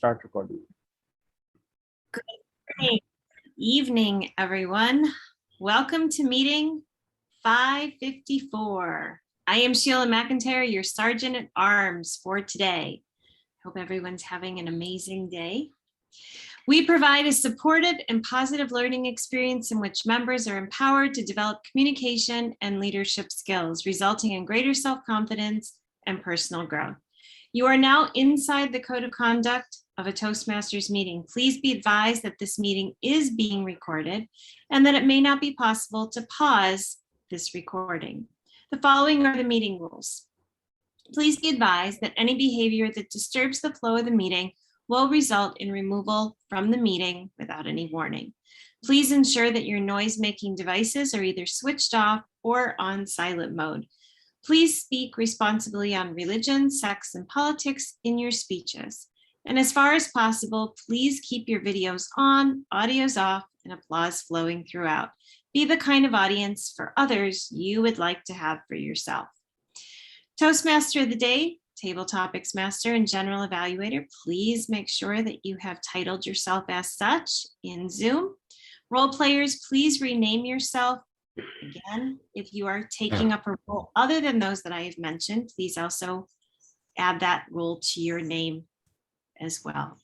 start recording. Good evening, everyone. Welcome to meeting 554. I am Sheila Mcintyre, your Sergeant at Arms for today. Hope everyone's having an amazing day. We provide a supportive and positive learning experience in which members are empowered to develop communication and leadership skills, resulting in greater self-confidence and personal growth. You are now inside the code of conduct of a Toastmasters meeting. Please be advised that this meeting is being recorded and that it may not be possible to pause this recording. The following are the meeting rules. Please be advised that any behavior that disturbs the flow of the meeting will result in removal from the meeting without any warning. Please ensure that your noise-making devices are either switched off or on silent mode. Please speak responsibly on religion, sex, and politics in your speeches. And as far as possible, please keep your videos on, audios off, and applause flowing throughout. Be the kind of audience for others you would like to have for yourself. Toastmaster of the day, Table Topics Master, and General Evaluator, please make sure that you have titled yourself as such in Zoom. Role players, please rename yourself. Again, if you are taking up a role other than those that I have mentioned, please also add that role to your name as well.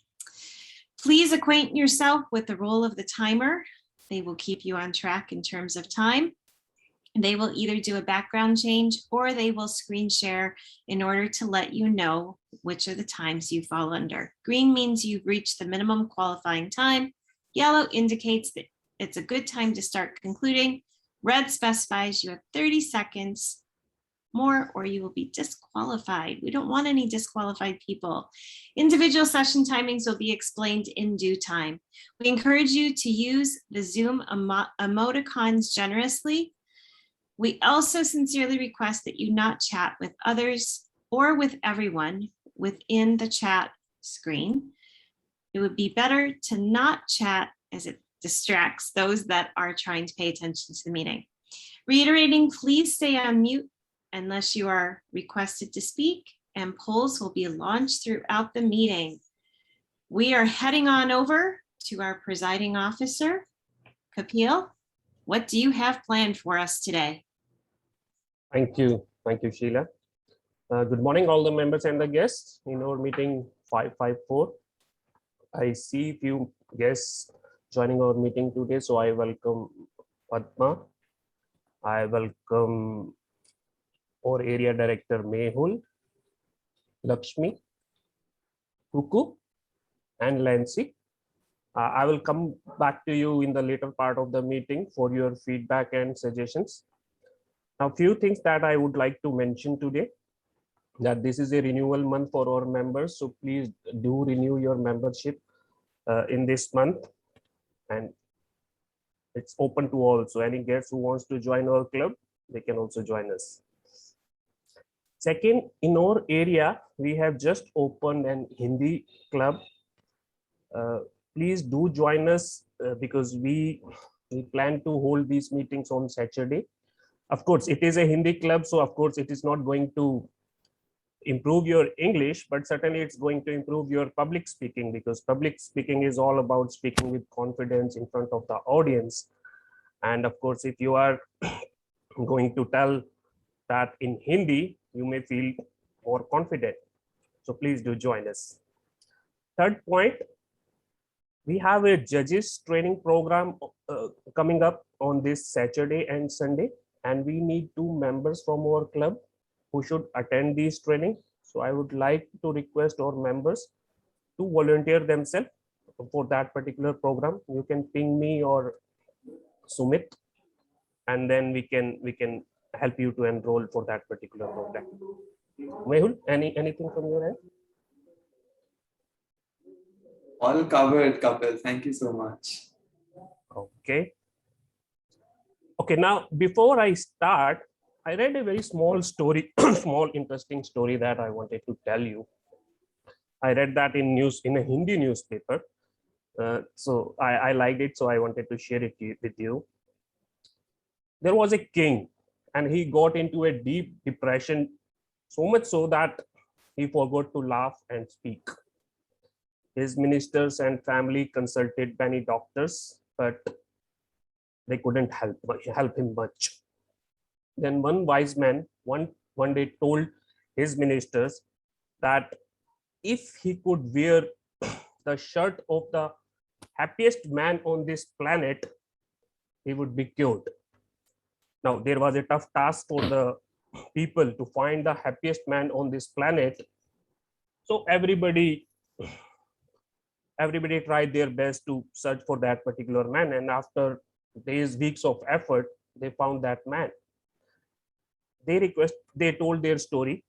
Please acquaint yourself with the role of the timer. They will keep you on track in terms of time. They will either do a background change or they will screen share in order to let you know which are the times you fall under. Green means you've reached the minimum qualifying time. Yellow indicates that it's a good time to start concluding. Red specifies you have 30 seconds more or you will be disqualified. We don't want any disqualified people. Individual session timings will be explained in due time. We encourage you to use the Zoom emoticons generously. We also sincerely request that you not chat with others or with everyone within the chat screen. It would be better to not chat as it distracts those that are trying to pay attention to the meeting. Reiterating, please stay on mute unless you are requested to speak, and polls will be launched throughout the meeting. We are heading on over to our presiding officer, Kapil. What do you have planned for us today? Thank you, Sheila. Good morning, all the members and the guests in our meeting 554. I see few guests joining our meeting today, so I welcome Padma. I welcome our area director Mehul, Lakshmi, Kuku, and Lancy. I will come back to you in the later part of the meeting for your feedback and suggestions. Now, few things that I would like to mention today, that this is a renewal month for our members, so please do renew your membership in this month, and it's open to all. So any guest who wants to join our club, they can also join us. Second, in our area, we have just opened an Hindi club. Please do join us because we plan to hold these meetings on Saturday. Of course, it is a Hindi club, so of course it is not going to improve your English, but certainly it's going to improve your public speaking, because public speaking is all about speaking with confidence in front of the audience. And of course, if you are going to tell that in Hindi, you may feel more confident. So please do join us. Third point, we have a judges training program coming up on this Saturday and Sunday, and we need 2 members from our club who should attend these training. So I would like to request our members to volunteer themselves for that particular program. You can ping me or Sumit, and then we can help you to enroll for that particular program. Mehul, anything from your end? All covered, Kapil. Thank you so much. Okay. Okay, now before I start, I read a very small story, small interesting story that I wanted to tell you. I read that in a Hindi newspaper. So I liked it, so I wanted to share it with you. There was a king, and he got into a deep depression, so much so that he forgot to laugh and speak. His ministers and family consulted many doctors, but they couldn't help him much. Then one wise man one day told his ministers that if he could wear the shirt of the happiest man on this planet, he would be cured. Now, there was a tough task for the people to find the happiest man on this planet. So everybody tried their best to search for that particular man. And after days, weeks of effort, they found that man. They told their story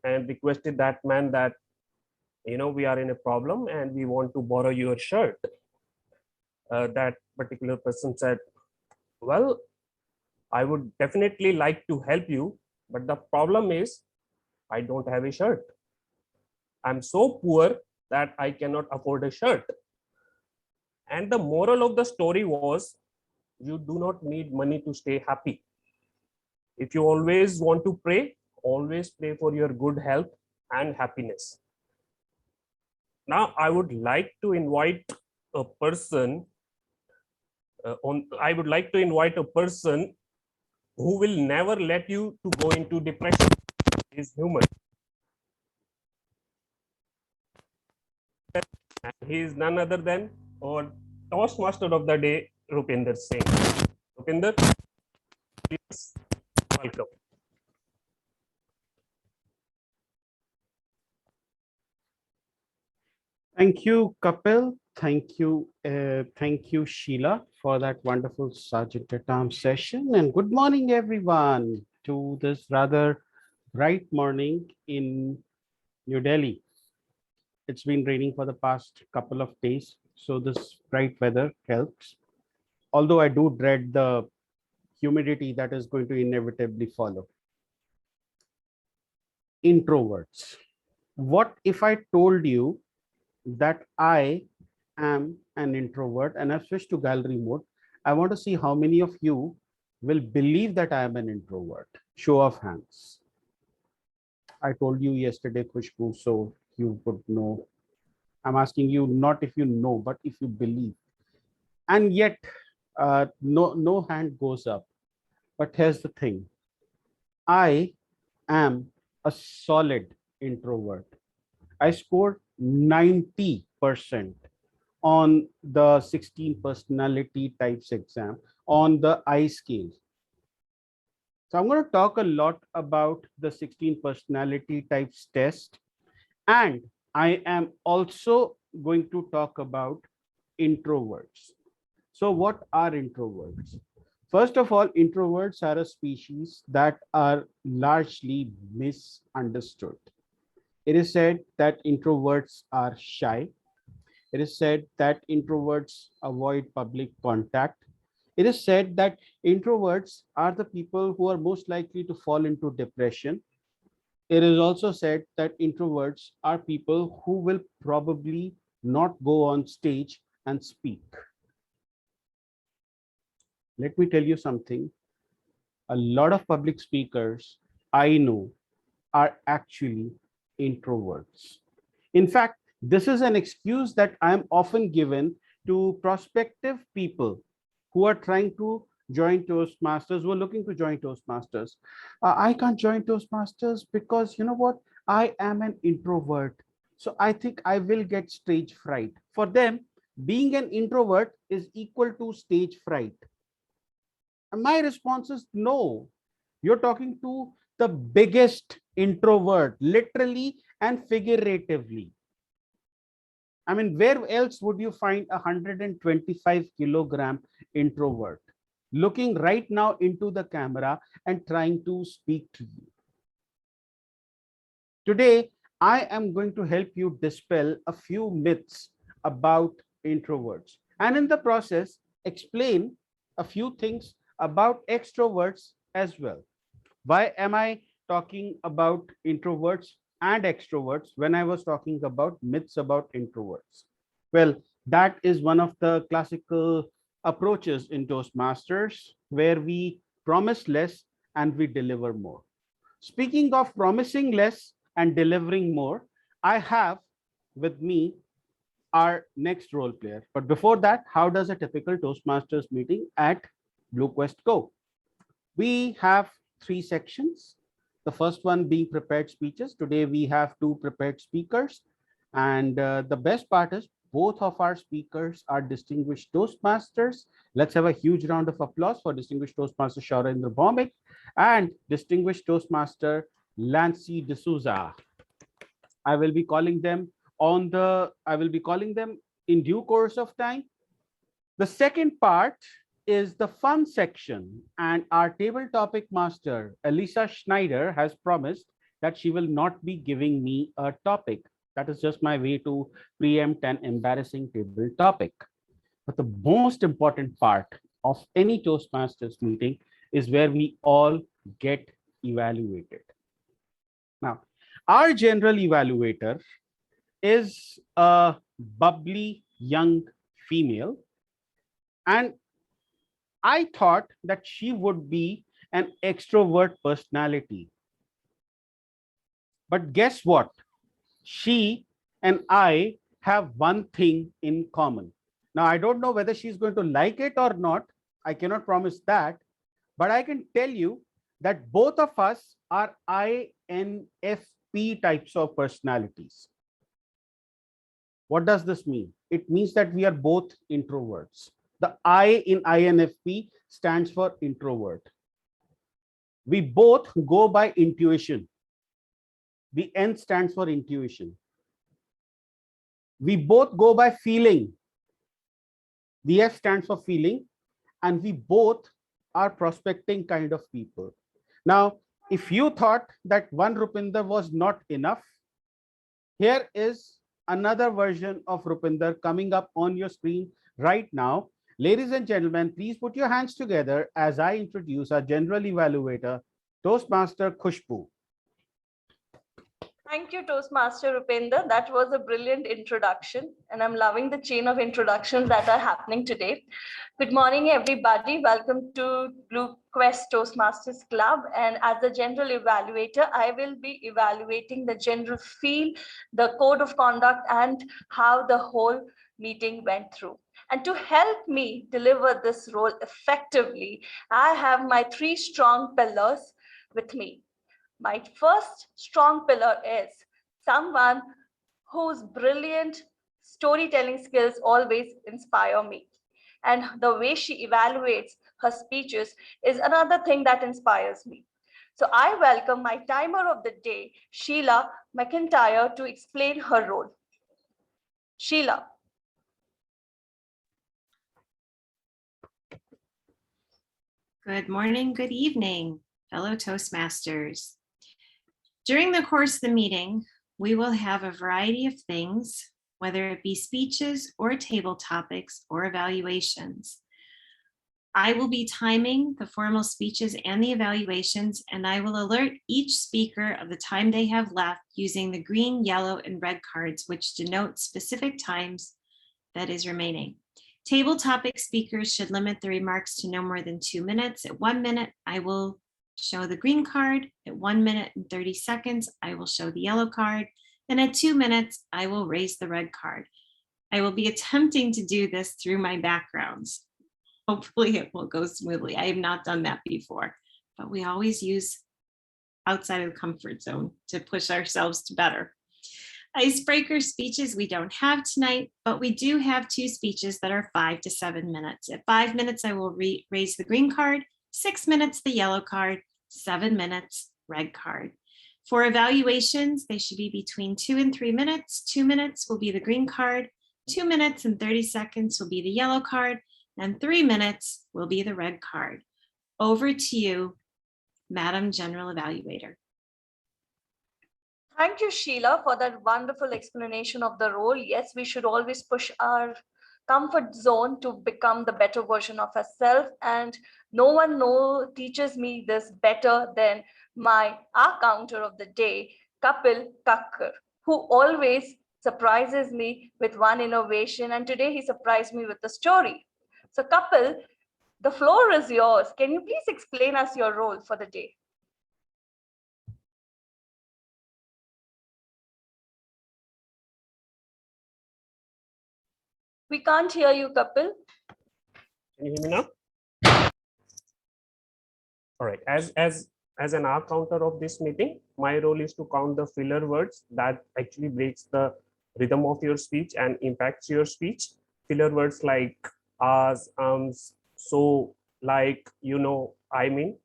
and requested that man that, we are in a problem and we want to borrow your shirt. That particular person said, well, I would definitely like to help you, but the problem is I don't have a shirt. I'm so poor that I cannot afford a shirt. And the moral of the story was, you do not need money to stay happy. If you always want to pray, always pray for your good health and happiness. Now, I would like to invite a person who will never let you to go into depression. Is human. And he is none other than our Toastmaster of the day, Rupinder Singh. Rupinder, please welcome. Thank you, Kapil. Thank you, Sheila, for that wonderful Sergeant at Arms session. And good morning, everyone, to this rather bright morning in New Delhi. It's been raining for the past couple of days, so this bright weather helps. Although I do dread the humidity that is going to inevitably follow. Introverts. What if I told you that I am an introvert and I've switched to gallery mode? I want to see how many of you will believe that I am an introvert. Show of hands. I told you yesterday, Khushbu, so you would know. I'm asking you not if you know, but if you believe. And yet, no hand goes up. But here's the thing. I am a solid introvert. I scored 90% on the 16 personality types exam on the I scale. So I'm going to talk a lot about the 16 personality types test, and I am also going to talk about introverts. So what are introverts? First of all, introverts are a species that are largely misunderstood. It is said that introverts are shy. It is said that introverts avoid public contact. It is said that introverts are the people who are most likely to fall into depression. It is also said that introverts are people who will probably not go on stage and speak. Let me tell you something. A lot of public speakers I know are actually introverts. In fact, this is an excuse that I am often given to prospective people who are trying to join Toastmasters, who are looking to join Toastmasters. I can't join Toastmasters because, you know what, I am an introvert. So I think I will get stage fright. For them, being an introvert is equal to stage fright. And my response is no. You're talking to the biggest introvert, literally and figuratively. I mean, where else would you find a 125-kilogram introvert looking right now into the camera and trying to speak to you? Today, I am going to help you dispel a few myths about introverts, and in the process, explain a few things about extroverts as well. Why am I talking about introverts and extroverts when I was talking about myths about introverts? Well, that is one of the classical approaches in Toastmasters where we promise less and we deliver more. Speaking of promising less and delivering more, I have with me our next role player. But before that, how does a typical Toastmasters meeting at Blue Quest go? We have 3 sections. The first one being prepared speeches. Today we have 2 prepared speakers. And the best part is both of our speakers are distinguished Toastmasters. Let's have a huge round of applause for distinguished Toastmaster Shaurendra Bhaumik and distinguished Toastmaster Lancy D'Souza. I will be calling them in due course of time. The second part is the fun section, and our table topic master, Elisa Schneider, has promised that she will not be giving me a topic. That is just my way to preempt an embarrassing table topic. But the most important part of any Toastmasters meeting is where we all get evaluated. Now, our general evaluator is a bubbly young female, and I thought that she would be an extrovert personality. But guess what? She and I have one thing in common. Now, I don't know whether she's going to like it or not. I cannot promise that. But I can tell you that both of us are INFP types of personalities. What does this mean? It means that we are both introverts. The I in INFP stands for introvert. We both go by intuition. The N stands for intuition. We both go by feeling. The F stands for feeling. And we both are prospecting kind of people. Now, if you thought that one Rupinder was not enough, here is another version of Rupinder coming up on your screen right now. Ladies and gentlemen, please put your hands together as I introduce our general evaluator, Toastmaster Khushbu. Thank you, Toastmaster Rupinder. That was a brilliant introduction, and I'm loving the chain of introductions that are happening today. Good morning, everybody. Welcome to Blue Quest Toastmasters Club. And as the general evaluator, I will be evaluating the general feel, the code of conduct, and how the whole meeting went through. And to help me deliver this role effectively, I have my 3 strong pillars with me. My first strong pillar is someone whose brilliant storytelling skills always inspire me. And the way she evaluates her speeches is another thing that inspires me. So I welcome my timer of the day, Sheila Mcintyre, to explain her role. Sheila. Good morning, good evening, fellow Toastmasters. During the course of the meeting, we will have a variety of things, whether it be speeches or table topics or evaluations. I will be timing the formal speeches and the evaluations, and I will alert each speaker of the time they have left using the green, yellow, and red cards, which denote specific times that is remaining. Table topic speakers should limit their remarks to no more than 2 minutes. At 1 minute, I will show the green card. At 1 minute and 30 seconds, I will show the yellow card. And at 2 minutes, I will raise the red card. I will be attempting to do this through my backgrounds. Hopefully it will go smoothly. I have not done that before, but we always use outside of the comfort zone to push ourselves to better. Icebreaker speeches we don't have tonight, but we do have 2 speeches that are 5 to 7 minutes. At 5 minutes, I will raise the green card, 6 minutes, the yellow card, 7 minutes, red card. For evaluations, they should be between 2 and 3 minutes. 2 minutes will be the green card, 2 minutes and 30 seconds will be the yellow card, and 3 minutes will be the red card. Over to you, Madam General Evaluator. Thank you, Sheila, for that wonderful explanation of the role. Yes, we should always push our comfort zone to become the better version of ourselves. And no one teaches me this better than our counter of the day, Kapil Kakkar, who always surprises me with one innovation. And today he surprised me with a story. So Kapil, the floor is yours. Can you please explain us your role for the day? We can't hear you, Kapil. Can you hear me now? All right. As an R counter of this meeting, my role is to count the filler words that actually breaks the rhythm of your speech and impacts your speech. Filler words like as, so, like, I mean.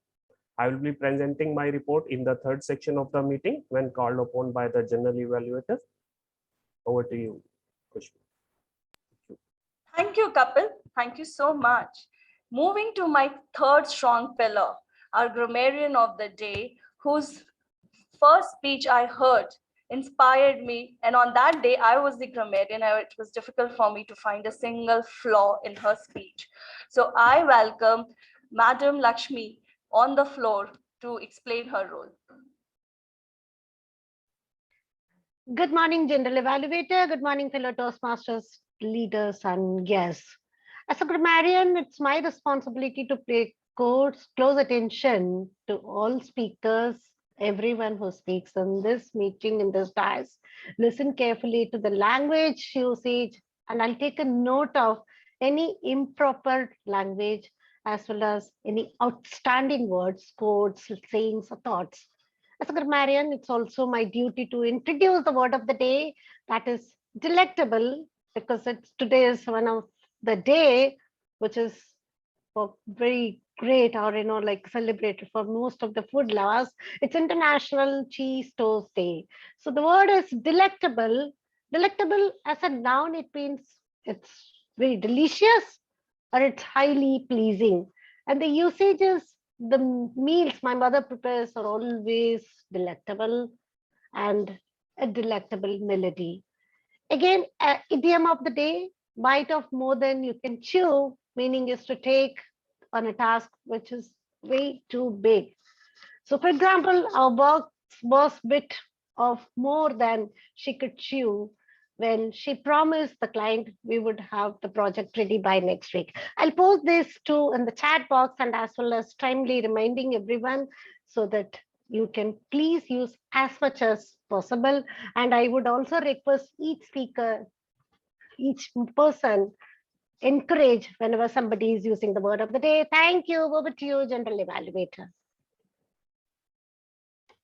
I will be presenting my report in the third section of the meeting when called upon by the general evaluator. Over to you, Kushbu. Thank you, Kapil. Thank you so much. Moving to my third strong pillar, our grammarian of the day, whose first speech I heard inspired me. And on that day, I was the grammarian. It was difficult for me to find a single flaw in her speech. So I welcome Madam Lakshmi on the floor to explain her role. Good morning, General Evaluator. Good morning, fellow Toastmasters, leaders, and guests. As a grammarian, it's my responsibility to pay close attention to all speakers, everyone who speaks in this meeting, in this dais. Listen carefully to the language usage, and I'll take a note of any improper language as well as any outstanding words, quotes, sayings, or thoughts. As a grammarian, it's also my duty to introduce the word of the day, that is delectable, because today is one of the day which is very great, or like celebrated for most of the food lovers. It's International Cheese Toast Day. So the word is delectable. Delectable as a noun, it means it's very delicious or it's highly pleasing. And the usage is the meals my mother prepares are always delectable, and a delectable melody. Again, idiom of the day, bite of more than you can chew, meaning is to take on a task which is way too big. So for example, our boss bit of more than she could chew when she promised the client we would have the project ready by next week. I'll post this too in the chat box, and as well as timely reminding everyone so that you can please use as much as possible. And I would also request each speaker, each person, encourage whenever somebody is using the word of the day. Thank you. Over to you, General Evaluator.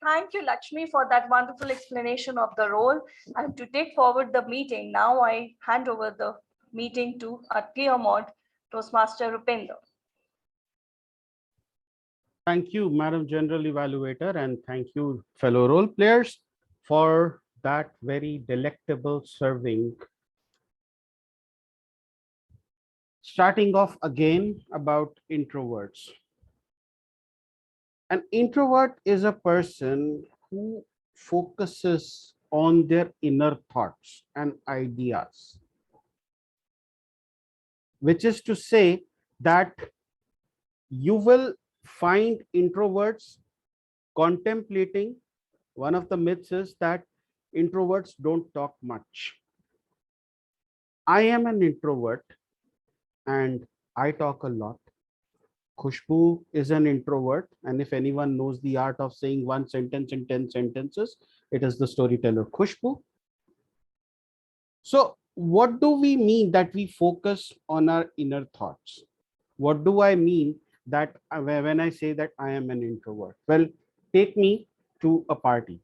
Thank you, Lakshmi, for that wonderful explanation of the role. And to take forward the meeting, now I hand over the meeting to our clear mod, Toastmaster Rupendra. Thank you, Madam General Evaluator, and thank you, fellow role players, for that very delectable serving. Starting off again about introverts. An introvert is a person who focuses on their inner thoughts and ideas, which is to say that you will find introverts contemplating. One of the myths is that introverts don't talk much. I am an introvert and I talk a lot. Khushbu is an introvert, and if anyone knows the art of saying one sentence in 10 sentences, it is the storyteller Khushbu. So what do we mean that we focus on our inner thoughts? What do I mean that when I say that I am an introvert? Well, take me to a party.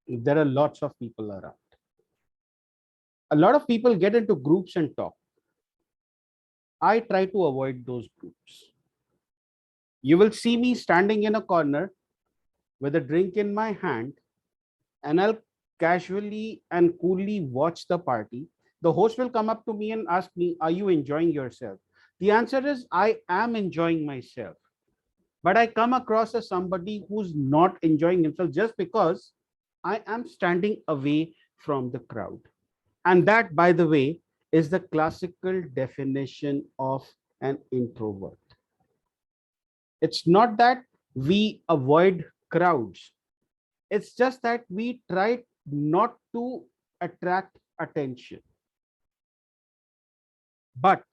There are lots of people around. A lot of people get into groups and talk. I try to avoid those groups. You will see me standing in a corner with a drink in my hand, and I'll casually and coolly watch the party. The host will come up to me and ask me, are you enjoying yourself? The answer is, I am enjoying myself. But I come across as somebody who's not enjoying himself just because I am standing away from the crowd. And that, by the way, is the classical definition of an introvert. It's not that we avoid crowds. It's just that we try not to attract attention, but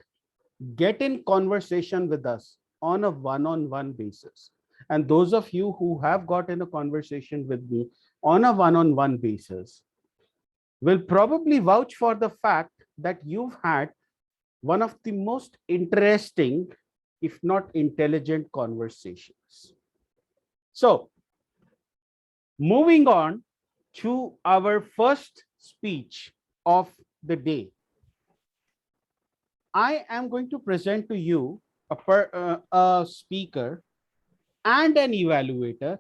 get in conversation with us on a one-on-one basis. And those of you who have got in a conversation with me on a one-on-one basis will probably vouch for the fact that you've had one of the most interesting, if not intelligent conversations. So, moving on to our first speech of the day. I am going to present to you a speaker and an evaluator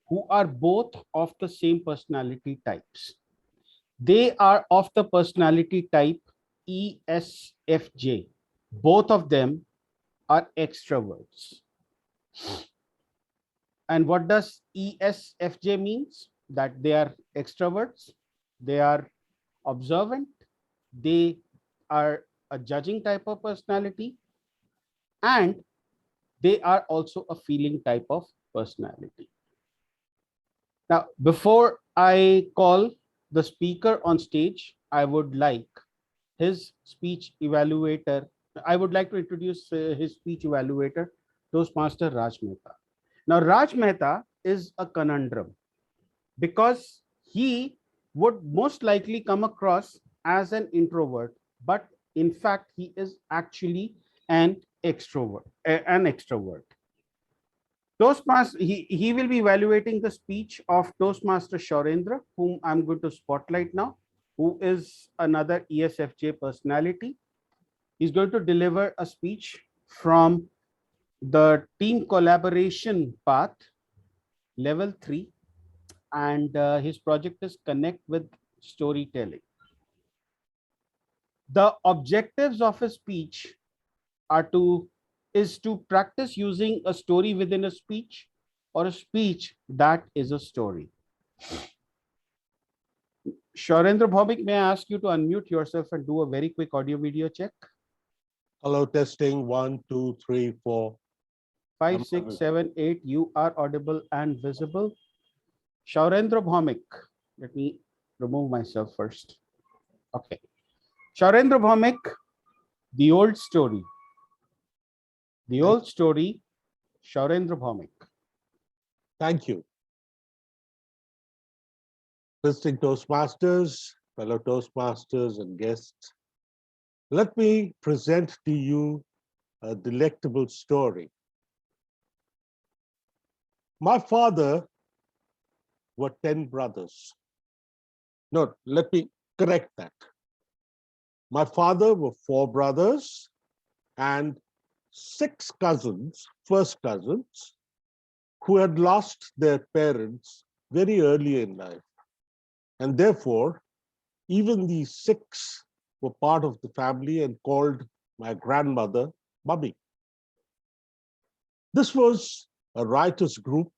who are both of the same personality types. They are of the personality type ESFJ. Both of them are extroverts. And what does ESFJ means? That they are extroverts, they are observant, they are a judging type of personality, and they are also a feeling type of personality. Now, before I call the speaker on stage, I would like his speech evaluator. I would like to introduce his speech evaluator, Toastmaster Raj Mehta. Now, Raj Mehta is a conundrum because he would most likely come across as an introvert, but in fact, he is actually an extrovert. Toastmaster, he will be evaluating the speech of Toastmaster Shaurendra, whom I'm going to spotlight now, who is another ESFJ personality. He's going to deliver a speech from the team collaboration path, level 3, and his project is Connect with Storytelling. The objectives of his speech is to practice using a story within a speech or a speech that is a story. Shaurendra Bhaumik, may I ask you to unmute yourself and do a very quick audio video check? Hello, testing 1, 2, 3, 4. 5, 6, 7, 8. You are audible and visible. Shaurendra Bhaumik, let me remove myself first. Okay. Shaurendra Bhaumik, the old story. The old story, Shaurendra Bhaumik. Thank you. Visiting Toastmasters, fellow Toastmasters and guests, let me present to you a delectable story. My father were 10 brothers. No, let me correct that. My father were 4 brothers and 6 cousins, first cousins, who had lost their parents very early in life. And therefore, even these 6 were part of the family and called my grandmother Mummy. This was a riotous group,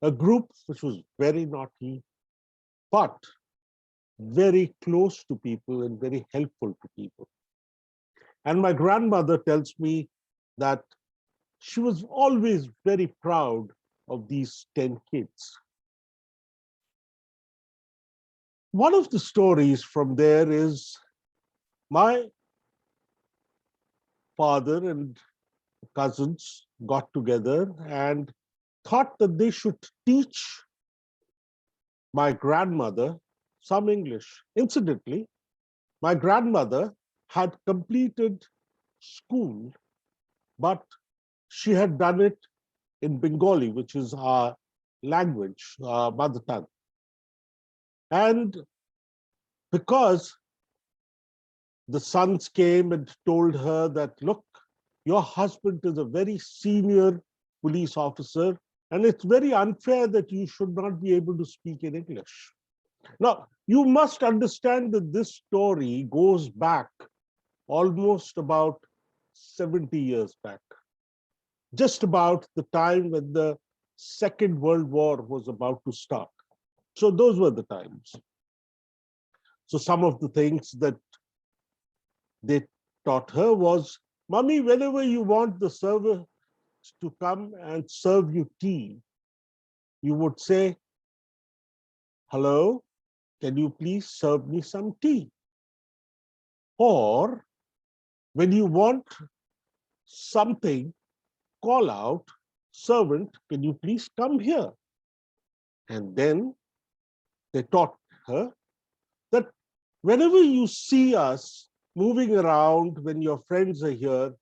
a group which was very naughty, but very close to people and very helpful to people. And my grandmother tells me that she was always very proud of these 10 kids. One of the stories from there is my father and cousins got together and thought that they should teach my grandmother some English. Incidentally, my grandmother had completed school, but she had done it in Bengali, which is our language, our mother tongue. And because the sons came and told her that, look, your husband is a very senior police officer, and it's very unfair that you should not be able to speak in English. Now, you must understand that this story goes back almost about 70 years back, just about the time when the Second World War was about to start. So those were the times. So some of the things that they taught her was, Mummy, whenever you want the server to come and serve you tea, you would say, hello, can you please serve me some tea? Or when you want something, call out, servant, can you please come here? And then they taught her that whenever you see us moving around when your friends are here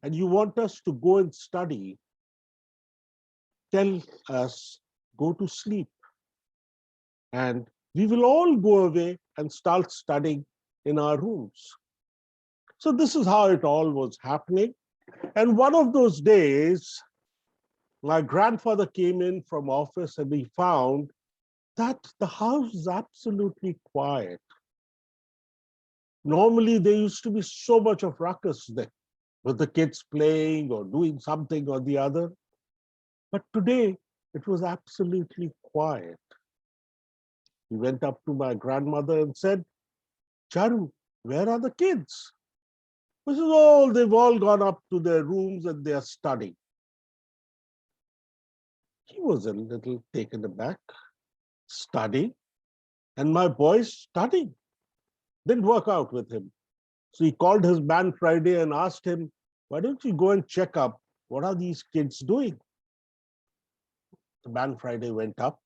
and you want us to go and study, tell us, go to sleep. And we will all go away and start studying in our rooms. So this is how it all was happening. And one of those days, my grandfather came in from office and he found that the house is absolutely quiet. Normally, there used to be so much of ruckus there, with the kids playing or doing something or the other. But today, it was absolutely quiet. He went up to my grandmother and said, Charu, where are the kids? She said, oh, they've all gone up to their rooms and they are studying. He was a little taken aback. Studying? And my boys studying? Didn't work out with him. So he called his man Friday and asked him, why don't you go and check up? What are these kids doing? The man Friday went up,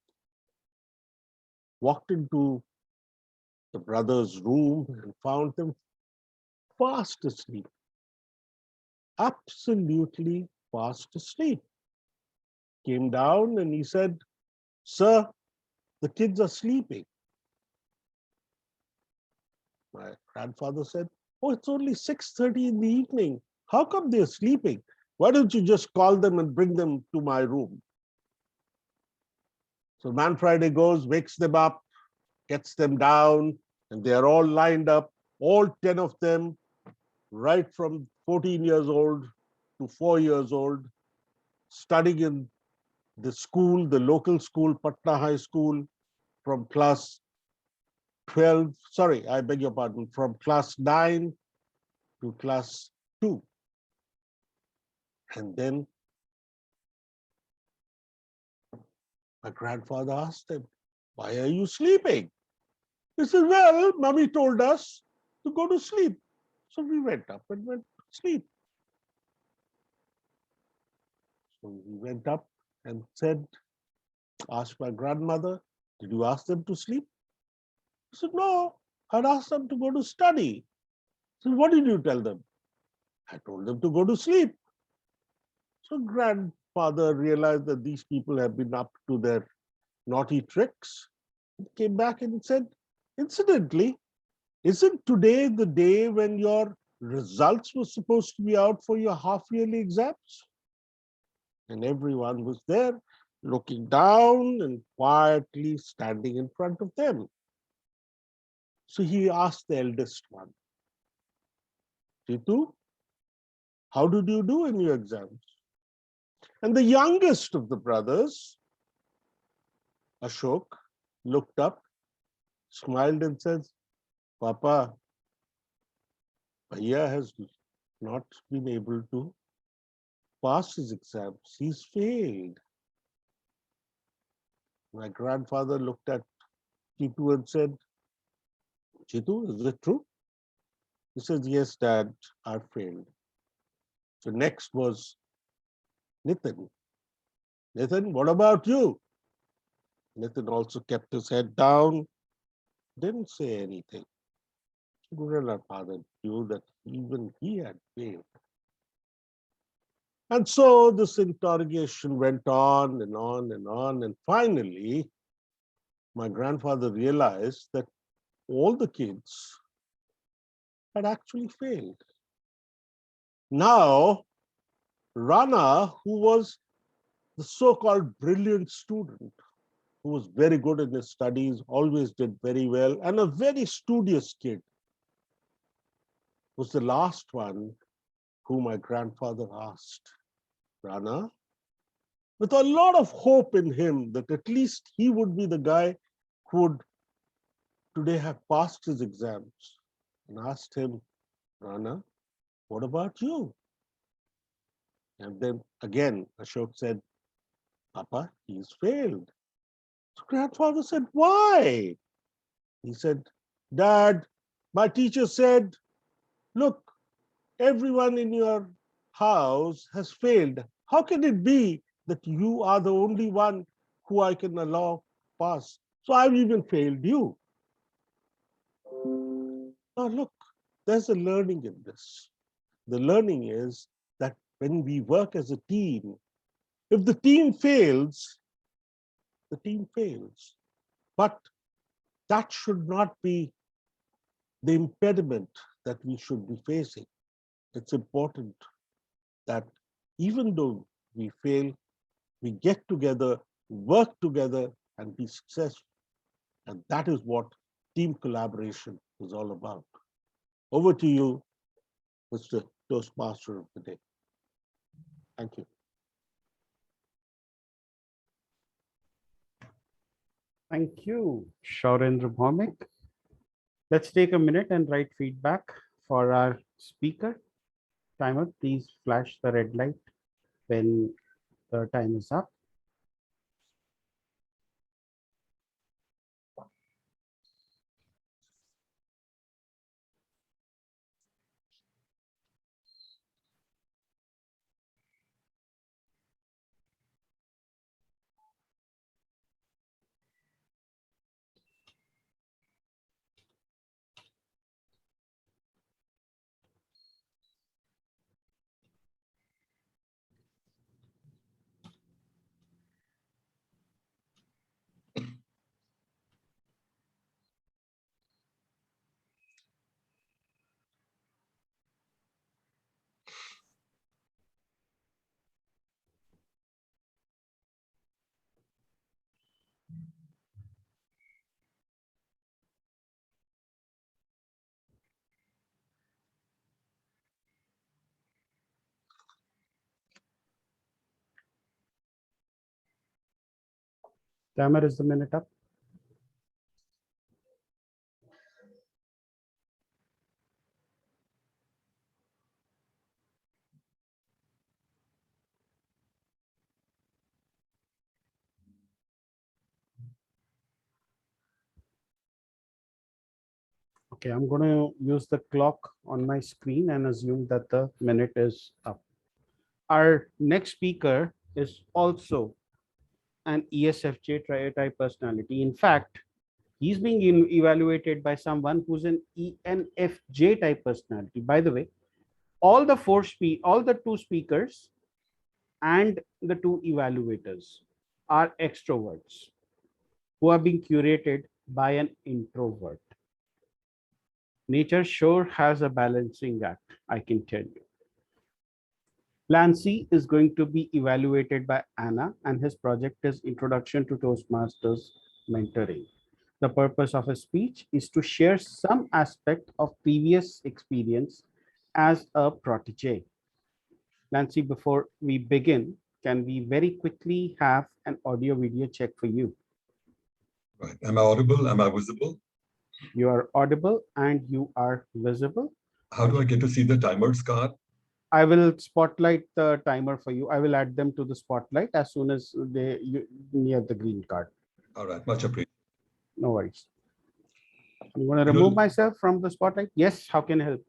walked into the brother's room and found them fast asleep. Absolutely fast asleep. Came down and he said, sir, the kids are sleeping. My grandfather said, oh, it's only 6:30 in the evening. How come they're sleeping? Why don't you just call them and bring them to my room? So Man Friday goes, wakes them up, gets them down, and they're all lined up, all 10 of them, right from 14 years old to 4 years old, studying in the school, the local school, Patna High School, from class 12, sorry, I beg your pardon, from class 9 to class 2. And then my grandfather asked him, why are you sleeping? He said, well, mommy told us to go to sleep. So we went up and went to sleep. So we went up and said, asked my grandmother, did you ask them to sleep? He said, no, I'd asked them to go to study. So what did you tell them? I told them to go to sleep. So grandfather realized that these people have been up to their naughty tricks. He came back and said, incidentally, isn't today the day when your results were supposed to be out for your half-yearly exams? And everyone was there, looking down and quietly standing in front of them. So he asked the eldest one, Jitu, how did you do in your exams? And the youngest of the brothers, Ashok, looked up, smiled and said, Papa, Bhaiya has not been able to pass his exams. He's failed. My grandfather looked at Chitu and said, Chitu, is it true? He says, yes, Dad, I failed. So next was Nitin. Nitin, what about you? Nitin also kept his head down, didn't say anything. Guru and father knew that even he had failed. And so this interrogation went on and on and on. And finally, my grandfather realized that all the kids had actually failed. Now, Rana, who was the so-called brilliant student, who was very good in his studies, always did very well, and a very studious kid, was the last one who my grandfather asked. Rana, with a lot of hope in him that at least he would be the guy who would today have passed his exams, and asked him, Rana, what about you? And then again, Ashok said, Papa, he's failed. So grandfather said, why? He said, Dad, my teacher said, look, everyone in your house has failed. How can it be that you are the only one who I can allow pass? So I've even failed you. Now look, there's a learning in this. The learning is that when we work as a team, if the team fails, the team fails. But that should not be the impediment that we should be facing. It's important that even though we fail, we get together, work together, and be successful. And that is what team collaboration is all about. Over to you, Mr. Toastmaster of the day. Thank you. Thank you, Shaurendra Bhaumik. Let's take a minute and write feedback for our speaker. Timer, please flash the red light when the time is up. Timer, is the minute up? Okay, I'm going to use the clock on my screen and assume that the minute is up. Our next speaker is also an ESFJ type personality. In fact, he's being evaluated by someone who's an ENFJ type personality. By the way, all the two speakers and the two evaluators are extroverts who are being curated by an introvert. Nature sure has a balancing act, I can tell you. Lancy is going to be evaluated by Anna, and his project is Introduction to Toastmasters Mentoring. The purpose of his speech is to share some aspect of previous experience as a protege. Lancy, before we begin, can we very quickly have an audio video check for you? Right. Am I audible? Am I visible? You are audible and you are visible. How do I get to see the timers card? I will spotlight the timer for you. I will add them to the spotlight as soon as you near the green card. All right, much appreciated. No worries. I'm going to remove myself from the spotlight. Yes, how can I help?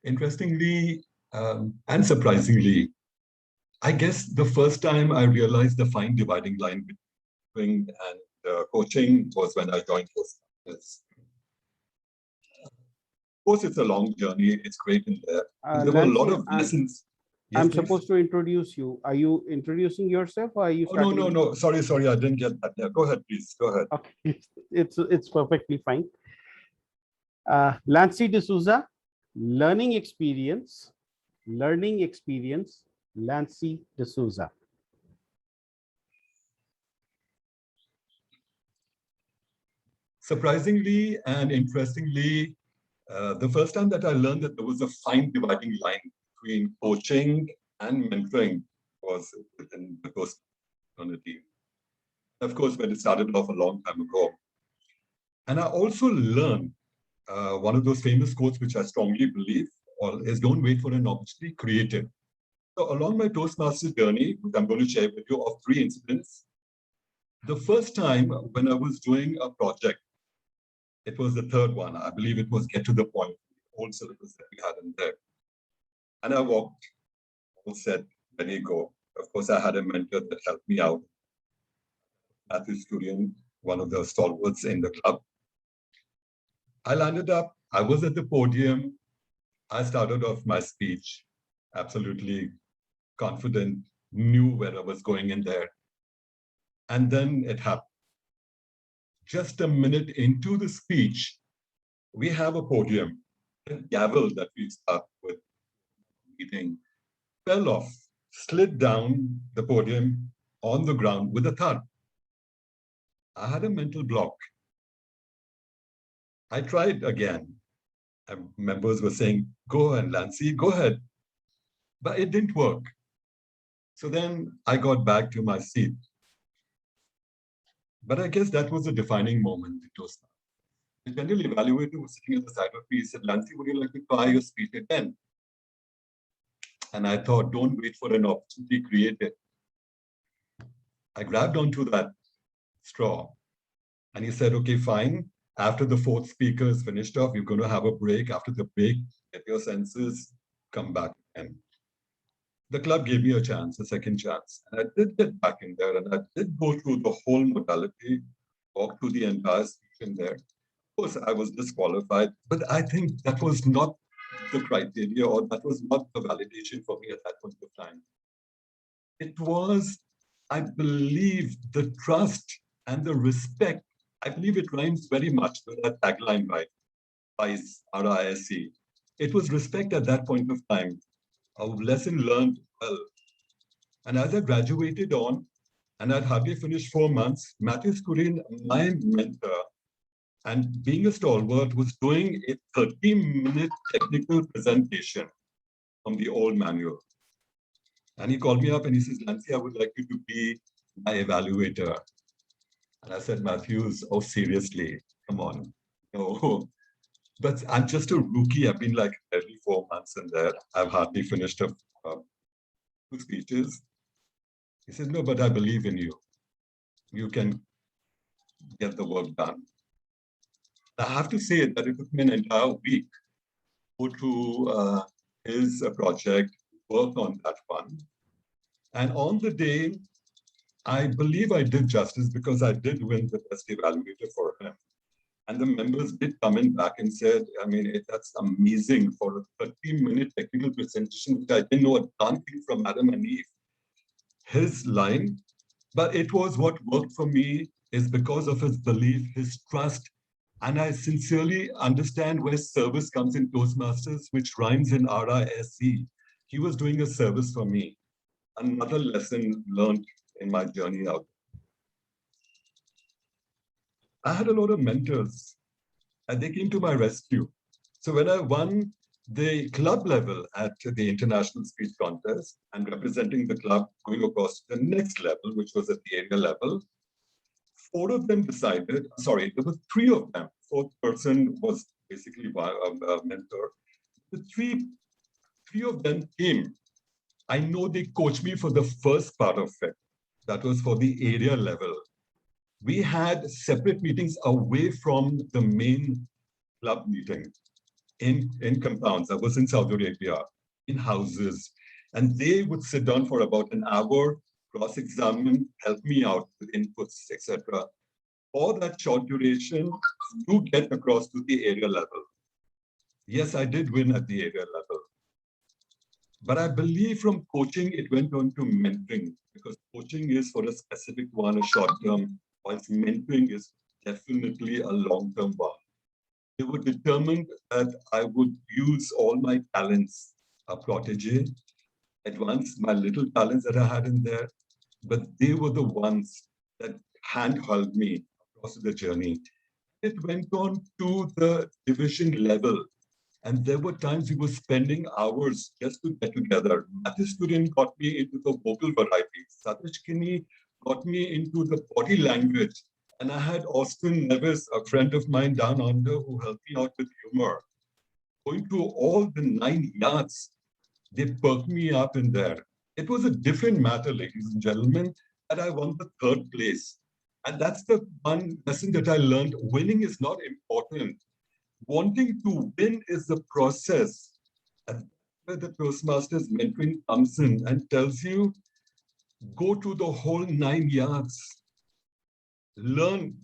Interestingly and surprisingly, I guess the first time I realized the fine dividing line between and coaching was when I joined Toastmasters. Of course, it's a long journey. It's great in there. There were a lot of lessons. Yes, I'm please? supposed to introduce you. Are you introducing yourself or are you starting? No. Sorry. I didn't get that. Yeah, go ahead, please. Go ahead. Okay, it's perfectly fine. Lancy D'Souza, learning experience, Lancy D'Souza. Surprisingly and interestingly, the first time that I learned that there was a fine dividing line between coaching and mentoring was within the Toast community. Of course, when it started off a long time ago. And I also learned one of those famous quotes, which I strongly believe is don't wait for an opportunity, create it. So along my Toastmasters journey, which I'm going to share with you of 3 incidents. The first time when I was doing a project, it was the 3rd one. I believe it was Get to the Point, the old syllabus that we had in there. And I walked, all said, ready to go. Of course, I had a mentor that helped me out. Matthew Sturian, one of the stalwarts in the club. I landed up, I was at the podium. I started off my speech, absolutely confident, knew where I was going in there. And then it happened. Just a minute into the speech, we have a podium. The gavel that we start with reading fell off, slid down the podium on the ground with a thud. I had a mental block. I tried again. Members were saying, go ahead, Lancy, go ahead. But it didn't work. So then I got back to my seat. But I guess that was a defining moment. It was the general evaluator was sitting at the side of me. He said, Lancy, would you like to try your speech again? And I thought, don't wait for an opportunity, create it. I grabbed onto that straw. And he said, okay, fine. After the fourth speaker is finished off, you're going to have a break. After the break, get your senses, come back again. The club gave me a chance, a second chance. And I did get back in there, and I did go through the whole modality, walk through the entire speech in there. Of course, I was disqualified, but I think that was not the criteria, or that was not the validation for me at that point of time. It was, I believe, the trust and the respect. I believe it rhymes very much with that tagline, right? RISE, R-I-S-E. It was respect at that point of time. A lesson learned well. And as I graduated on, and I'd hardly finished 4 months, Matthew Skurin, my mentor, and being a stalwart, was doing a 30-minute technical presentation from the old manual. And he called me up and he says, Nancy, I would like you to be my evaluator. And I said, Matthews, oh, seriously, come on. No. But I'm just a rookie. I've been like every 4 months in there. I've hardly finished 2 speeches. He said, no, but I believe in you. You can get the work done. I have to say that it took me an entire week to go to his project, work on that one. And on the day, I believe I did justice because I did win the best evaluator for him. And the members did come in back and said, I mean, that's amazing for a 30-minute technical presentation, which I didn't know a darn thing from Adam and Eve. His line, but it was what worked for me is because of his belief, his trust. And I sincerely understand where service comes in Toastmasters, which rhymes in R-I-S-E. He was doing a service for me. Another lesson learned in my journey out. I had a lot of mentors and they came to my rescue. So when I won the club level at the International Speech Contest and representing the club going across to the next level, which was at the area level, 4 of them decided, sorry, there were 3 of them. 4th person was basically a mentor. The three of them came. I know they coached me for the first part of it. That was for the area level. We had separate meetings away from the main club meeting in compounds. I was in Saudi Arabia, in houses, and they would sit down for about an hour, cross-examine, help me out with inputs, etc. For that short duration to get across to the area level. Yes, I did win at the area level. But I believe from coaching, it went on to mentoring, because coaching is for a specific one, a short term, whilst mentoring is definitely a long-term one. They were determined that I would use all my talents, a protege, advance my little talents that I had in there, but they were the ones that handheld me across the journey. It went on to the division level. And there were times we were spending hours just to get together. Matthew Skurin got me into the vocal varieties. Satish Kinney got me into the body language. And I had Austin Nevis, a friend of mine down under, who helped me out with humor. Going through all the 9 yards, they perked me up in there. It was a different matter, ladies and gentlemen, that I won the 3rd place. And that's the one lesson that I learned. Winning is not important. Wanting to win is the process. And where the Toastmasters mentoring comes in and tells you, go to the whole 9 yards. Learn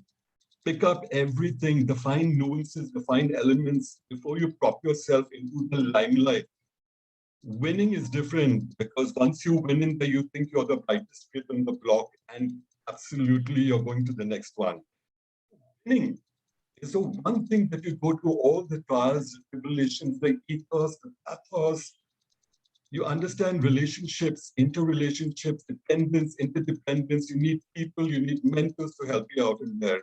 pick up everything, the fine nuances, the fine elements before you prop yourself into the limelight. Winning is different because once you win in there, you think you're the brightest kid on the block and absolutely you're going to the next one. Winning is the one thing that you go through all the trials, tribulations, the ethos, the pathos. You understand relationships, interrelationships, dependence, interdependence. You need people, you need mentors to help you out in there.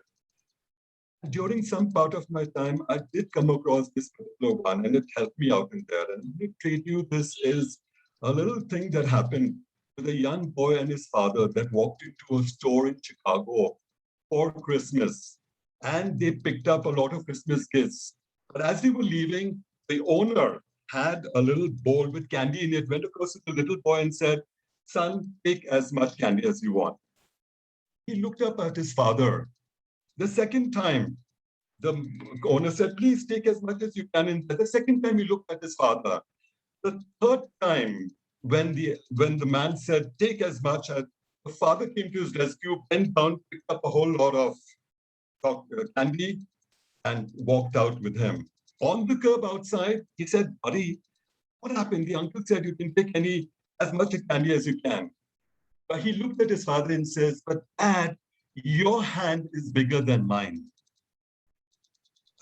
During some part of my time, I did come across this particular one and it helped me out in there. And let me trade you, this is a little thing that happened with a young boy and his father that walked into a store in Chicago for Christmas. And they picked up a lot of Christmas gifts. But as they were leaving, the owner had a little bowl with candy in it, went across to the little boy and said, "Son, take as much candy as you want." He looked up at his father. The second time, the owner said, "Please take as much as you can." And the second time, he looked at his father. The third time, when the man said, "Take as much," as the father came to his rescue, bent down, picked up a whole lot of candy, and walked out with him. On the curb outside, he said, "Buddy, what happened?" The uncle said, "You can take as much candy as you can." But he looked at his father and says, "But Dad, your hand is bigger than mine."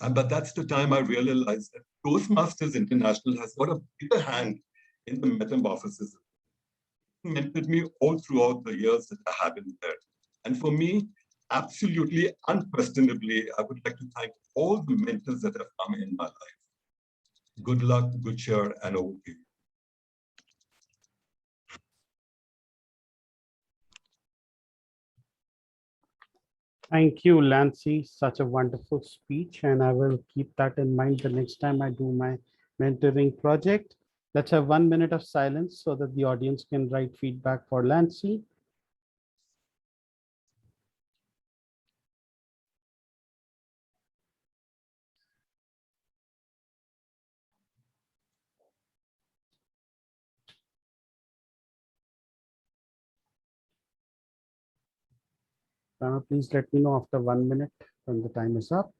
But that's the time I realized that Toastmasters International has got a bigger hand in the metamorphosis. It mentored me all throughout the years that I have been there. And for me, absolutely, unquestionably, I would like to thank all the mentors that have come in my life. Good luck, good cheer, and over to you. Thank you, Lancy. Such a wonderful speech, and I will keep that in mind the next time I do my mentoring project. Let's have 1 minute of silence so that the audience can write feedback for Lancy. Please let me know after 1 minute when the time is up.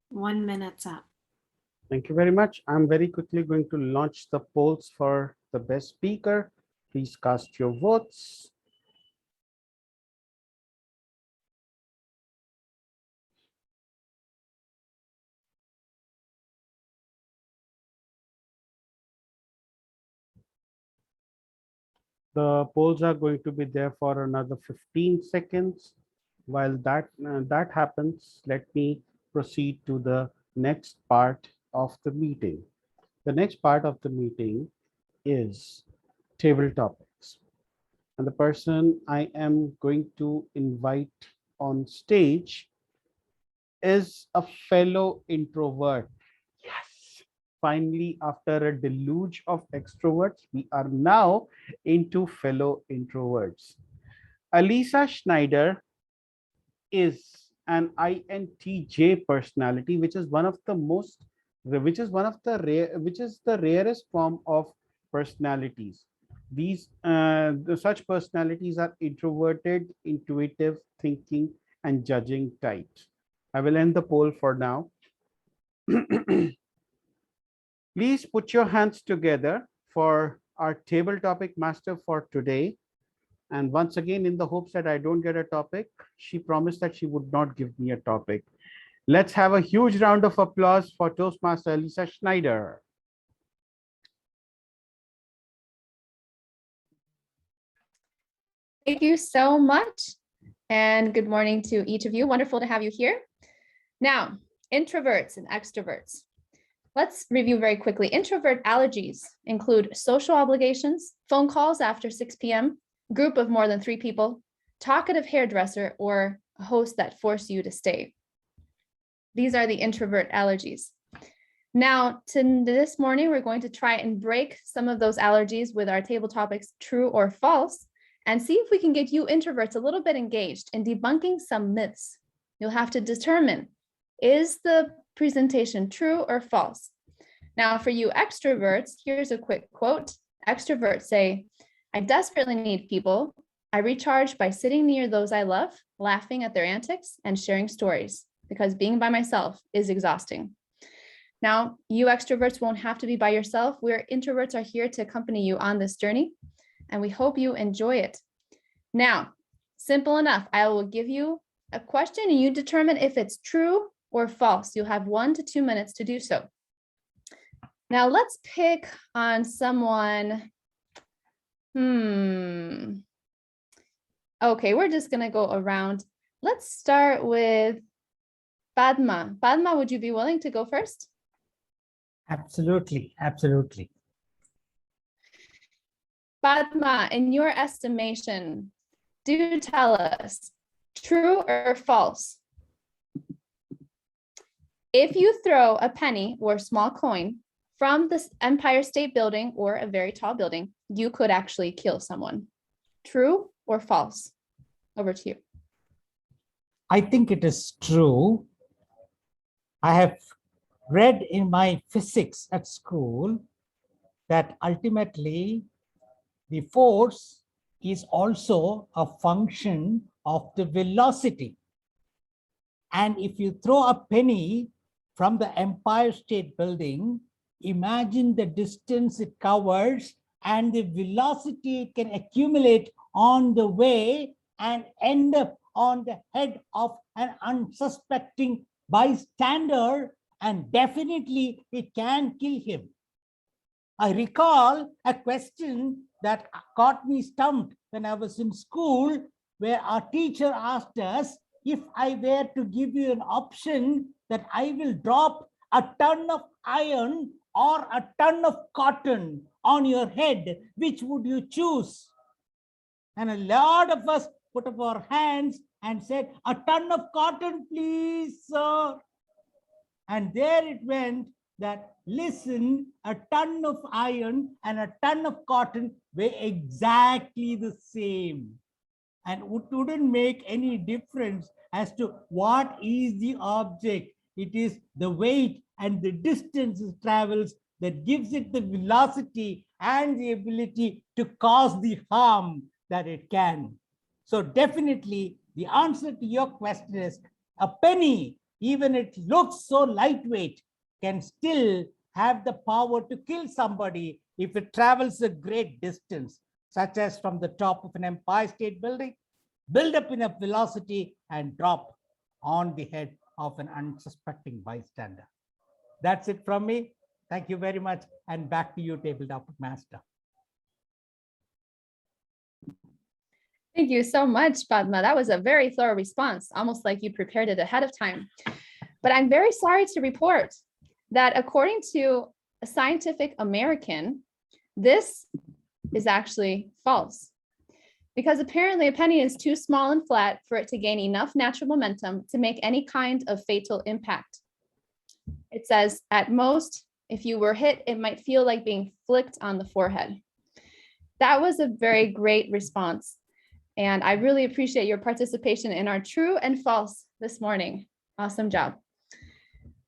One minute's up. Thank you very much. I'm very quickly going to launch the polls for the best speaker. Please cast your votes. The polls are going to be there for another 15 seconds. While that happens, let me proceed to the next part of the meeting. The next part of the meeting is table topics. And the person I am going to invite on stage is a fellow introvert. Yes. Finally, after a deluge of extroverts, we are now into fellow introverts. Alisa Schneider is an INTJ personality, which is one of the rarest form of personalities. These such personalities are introverted, intuitive, thinking, and judging types. I will end the poll for now. Please put your hands together for our table topic master for today. And once again, in the hopes that I don't get a topic, she promised that she would not give me a topic. Let's have a huge round of applause for Toastmaster Alisa Schneider. Thank you so much. And good morning to each of you. Wonderful to have you here. Now, introverts and extroverts. Let's review very quickly. Introvert allergies include social obligations, phone calls after 6 p.m., group of more than 3 people, talkative hairdresser, or a host that force you to stay. These are the introvert allergies. Now, this morning, we're going to try and break some of those allergies with our table topics, true or false, and see if we can get you introverts a little bit engaged in debunking some myths. You'll have to determine, is the presentation true or false? Now, for you extroverts, here's a quick quote. Extroverts say, I desperately need people. I recharge by sitting near those I love, laughing at their antics, and sharing stories, because being by myself is exhausting. Now, you extroverts won't have to be by yourself. We're introverts are here to accompany you on this journey, and we hope you enjoy it. Now, simple enough. I will give you a question and you determine if it's true or false. You'll have 1 to 2 minutes to do so. Now, let's pick on someone. Okay, we're just going to go around. Let's start with Padma. Padma, would you be willing to go first? Absolutely, absolutely. Padma, in your estimation, do tell us, true or false? If you throw a penny or a small coin from the Empire State Building or a very tall building, you could actually kill someone. True or false? Over to you. I think it is true. I have read in my physics at school that ultimately the force is also a function of the velocity. And if you throw a penny from the Empire State Building, imagine the distance it covers and the velocity it can accumulate on the way and end up on the head of an unsuspecting bystander, and definitely it can kill him. I recall a question that got me stumped when I was in school, where our teacher asked us, if I were to give you an option that I will drop a ton of iron or a ton of cotton on your head, which would you choose? And a lot of us put up our hands and said, a ton of cotton, please, sir. And there it went that, listen, a ton of iron and a ton of cotton were exactly the same. And it wouldn't make any difference as to what is the object. It is the weight and the distance it travels that gives it the velocity and the ability to cause the harm that it can. So definitely the answer to your question is a penny, even it looks so lightweight, can still have the power to kill somebody if it travels a great distance, such as from the top of an Empire State Building, build up enough velocity and drop on the head of an unsuspecting bystander. That's it from me. Thank you very much. And back to you, tabletop master. Thank you so much, Padma. That was a very thorough response, almost like you prepared it ahead of time. But I'm very sorry to report that according to a Scientific American, this is actually false. Because apparently a penny is too small and flat for it to gain enough natural momentum to make any kind of fatal impact. It says, at most, if you were hit, it might feel like being flicked on the forehead. That was a very great response. And I really appreciate your participation in our true and false this morning. Awesome job.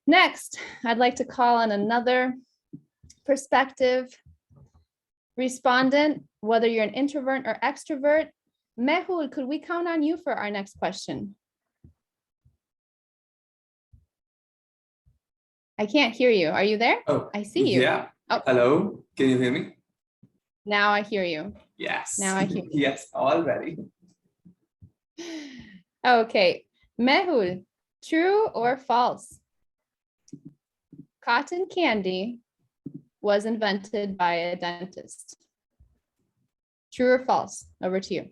Next, I'd like to call on another perspective respondent, whether you're an introvert or extrovert. Mehul, could we count on you for our next question? I can't hear you. Are you there? Oh, I see you. Yeah. Oh. Hello. Can you hear me? Now I hear you. Yes. Now I hear you. Yes, all ready. Okay. Mehul, true or false? Cotton candy was invented by a dentist. True or false? Over to you.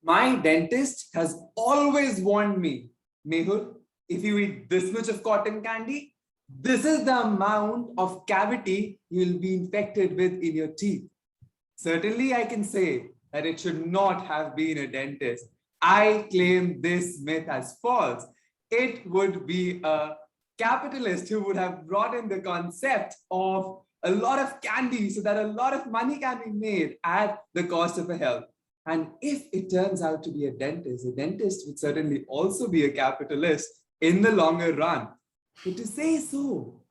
My dentist has always warned me Mehul, if you eat this much of cotton candy, this is the amount of cavity you'll be infected with in your teeth. Certainly, I can say that it should not have been a dentist. I claim this myth as false. It would be a capitalist who would have brought in the concept of a lot of candy so that a lot of money can be made at the cost of a health. And if it turns out to be a dentist would certainly also be a capitalist in the longer run. But to say so,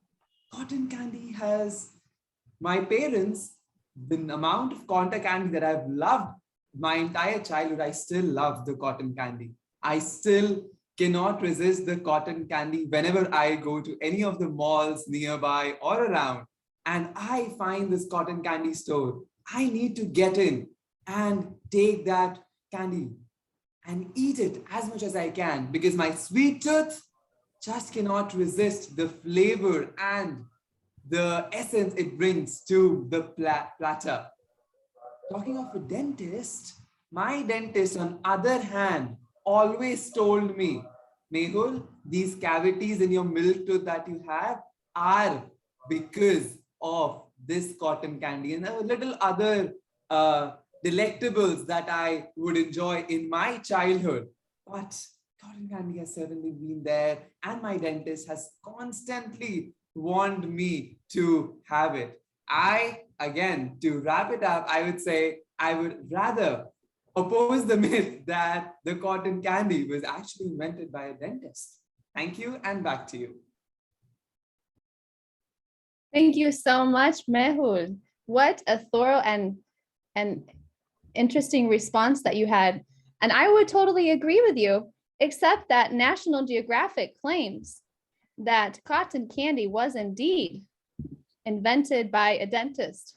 cotton candy has, my parents, the amount of cotton candy that I've loved my entire childhood, I still love the cotton candy. I still cannot resist the cotton candy whenever I go to any of the malls nearby or around, and I find this cotton candy store. I need to get in and take that candy and eat it as much as I can, because my sweet tooth just cannot resist the flavor and the essence it brings to the platter. Talking of a dentist, my dentist, on other hand, always told me, Mehul, these cavities in your milk tooth that you have are because of this cotton candy and a little other delectables that I would enjoy in my childhood. But cotton candy has certainly been there, and my dentist has constantly warned me to have it. Again, to wrap it up, I would say I would rather oppose the myth that the cotton candy was actually invented by a dentist. Thank you, and back to you. Thank you so much, Mehul. What a thorough and interesting response that you had. And I would totally agree with you, except that National Geographic claims that cotton candy was indeed invented by a dentist,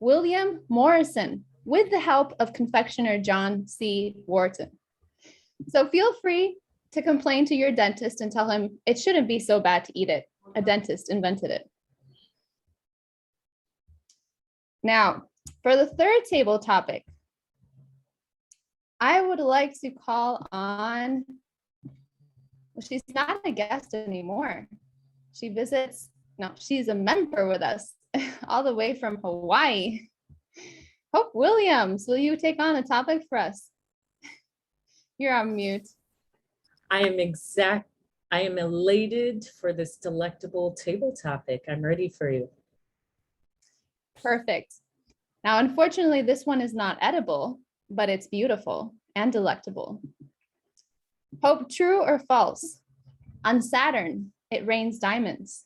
William Morrison, with the help of confectioner John C. Wharton. So feel free to complain to your dentist and tell him it shouldn't be so bad to eat it. A dentist invented it. Now, for the third table topic, I would like to call on, well, she's not a guest anymore. She visits, no, she's a member with us all the way from Hawaii. Hope Williams, will you take on a topic for us? You're on mute. I am elated for this delectable table topic. I'm ready for you. Perfect. Now, unfortunately, this one is not edible, but it's beautiful and delectable. Hope, true or false? On Saturn, it rains diamonds.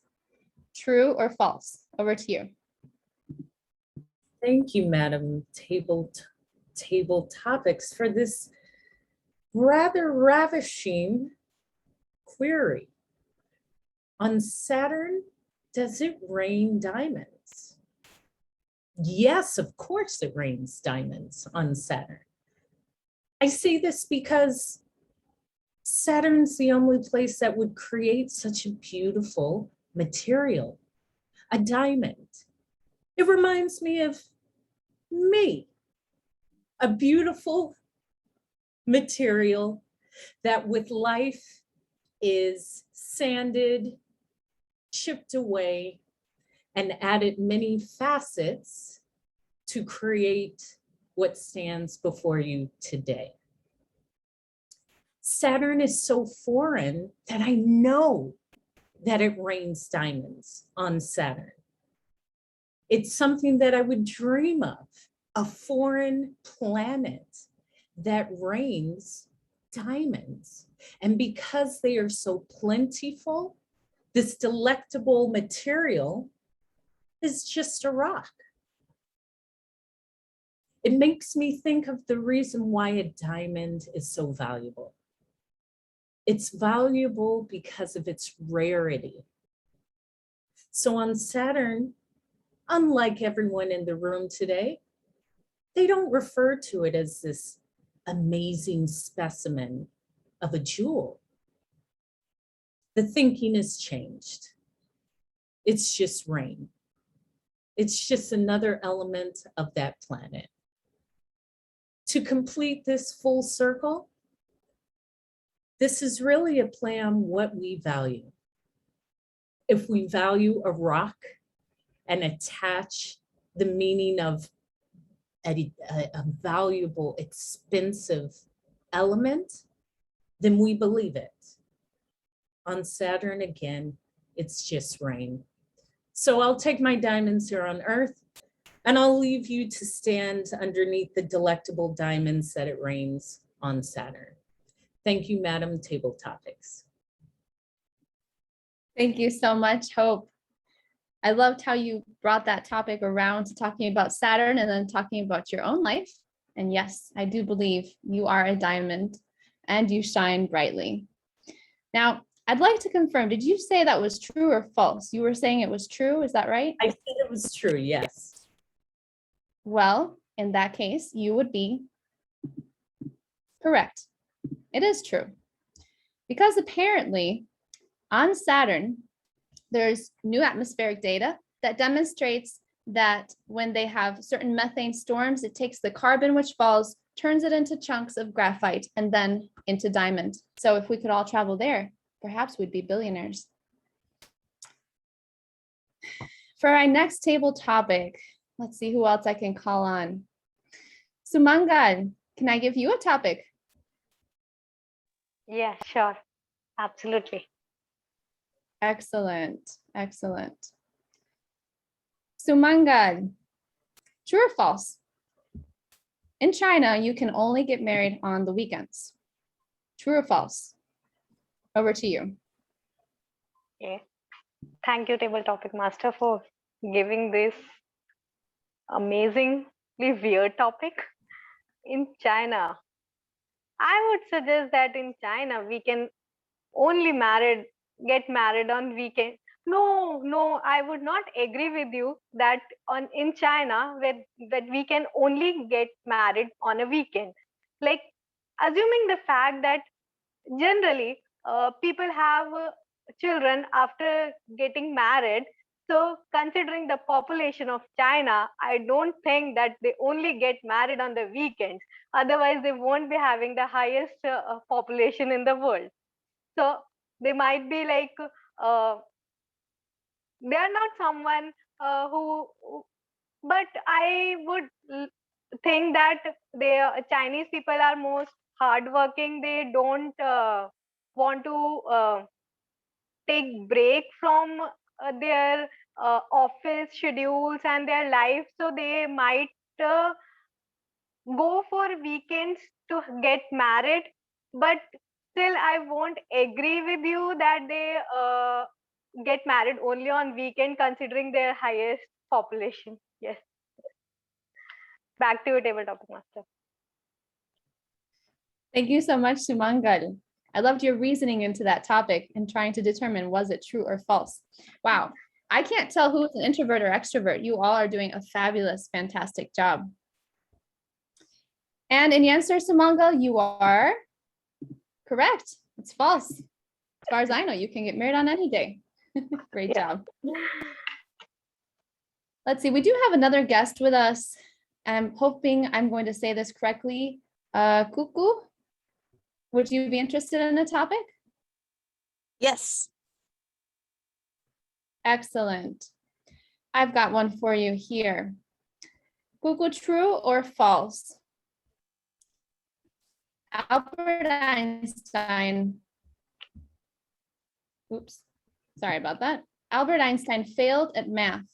True or false? Over to you. Thank you, Madam Table Topics, for this rather ravishing query. On Saturn, does it rain diamonds? Yes, of course it rains diamonds on Saturn. I say this because Saturn's the only place that would create such a beautiful material, a diamond. It reminds me of me, a beautiful material that with life is sanded, chipped away, and added many facets to create what stands before you today. Saturn is so foreign that I know that it rains diamonds on Saturn. It's something that I would dream of, a foreign planet that rains diamonds. And because they are so plentiful, this delectable material is just a rock. It makes me think of the reason why a diamond is so valuable. It's valuable because of its rarity. So on Saturn, unlike everyone in the room today, they don't refer to it as this amazing specimen of a jewel. The thinking has changed. It's just rain. It's just another element of that planet. To complete this full circle, This is really a play on what we value. If we value a rock and attach the meaning of a valuable, expensive element, then we believe it. On Saturn, again, it's just rain. So I'll take my diamonds here on Earth, and I'll leave you to stand underneath the delectable diamonds that it rains on Saturn. Thank you, Madam Table Topics. Thank you so much, Hope. I loved how you brought that topic around to talking about Saturn and then talking about your own life. And yes, I do believe you are a diamond and you shine brightly. Now, I'd like to confirm, did you say that was true or false? You were saying it was true, is that right? I said it was true, yes. Well, in that case, you would be correct. It is true. Because apparently on Saturn, there's new atmospheric data that demonstrates that when they have certain methane storms, it takes the carbon which falls, turns it into chunks of graphite, and then into diamond. So if we could all travel there, perhaps we'd be billionaires. For our next table topic, let's see who else I can call on. Sumangal, can I give you a topic? Yeah, sure. Absolutely. Excellent, excellent. Sumangal, true or false? In China, you can only get married on the weekends. True or false? Over to you. Okay. Thank you, Table Topic Master, for giving this amazingly weird topic. In China, I would suggest that in China, we can only get married on weekend. No, I would not agree with you that in China that we can only get married on a weekend. Like, assuming the fact that generally people have children after getting married. So considering the population of China, I don't think that they only get married on the weekends. Otherwise, they won't be having the highest population in the world. So they might be like, they are not someone but I would think that Chinese people are most hardworking. They don't want to take break from their office schedules and their life. So they might go for weekends to get married, but still I won't agree with you that they get married only on weekend considering their highest population. Yes. Back to you, Table Topic Master. Thank you so much, Sumangal. I loved your reasoning into that topic and trying to determine was it true or false. Wow, I can't tell who is an introvert or extrovert. You all are doing a fabulous, fantastic job. And in answer, Sumangal, you are correct. It's false. As far as I know, you can get married on any day. Great job. Let's see, we do have another guest with us. I'm hoping I'm going to say this correctly. Kuku, would you be interested in a topic? Yes. Excellent. I've got one for you here. Kuku, true or false? Albert Einstein, oops, sorry about that. Albert Einstein failed at math.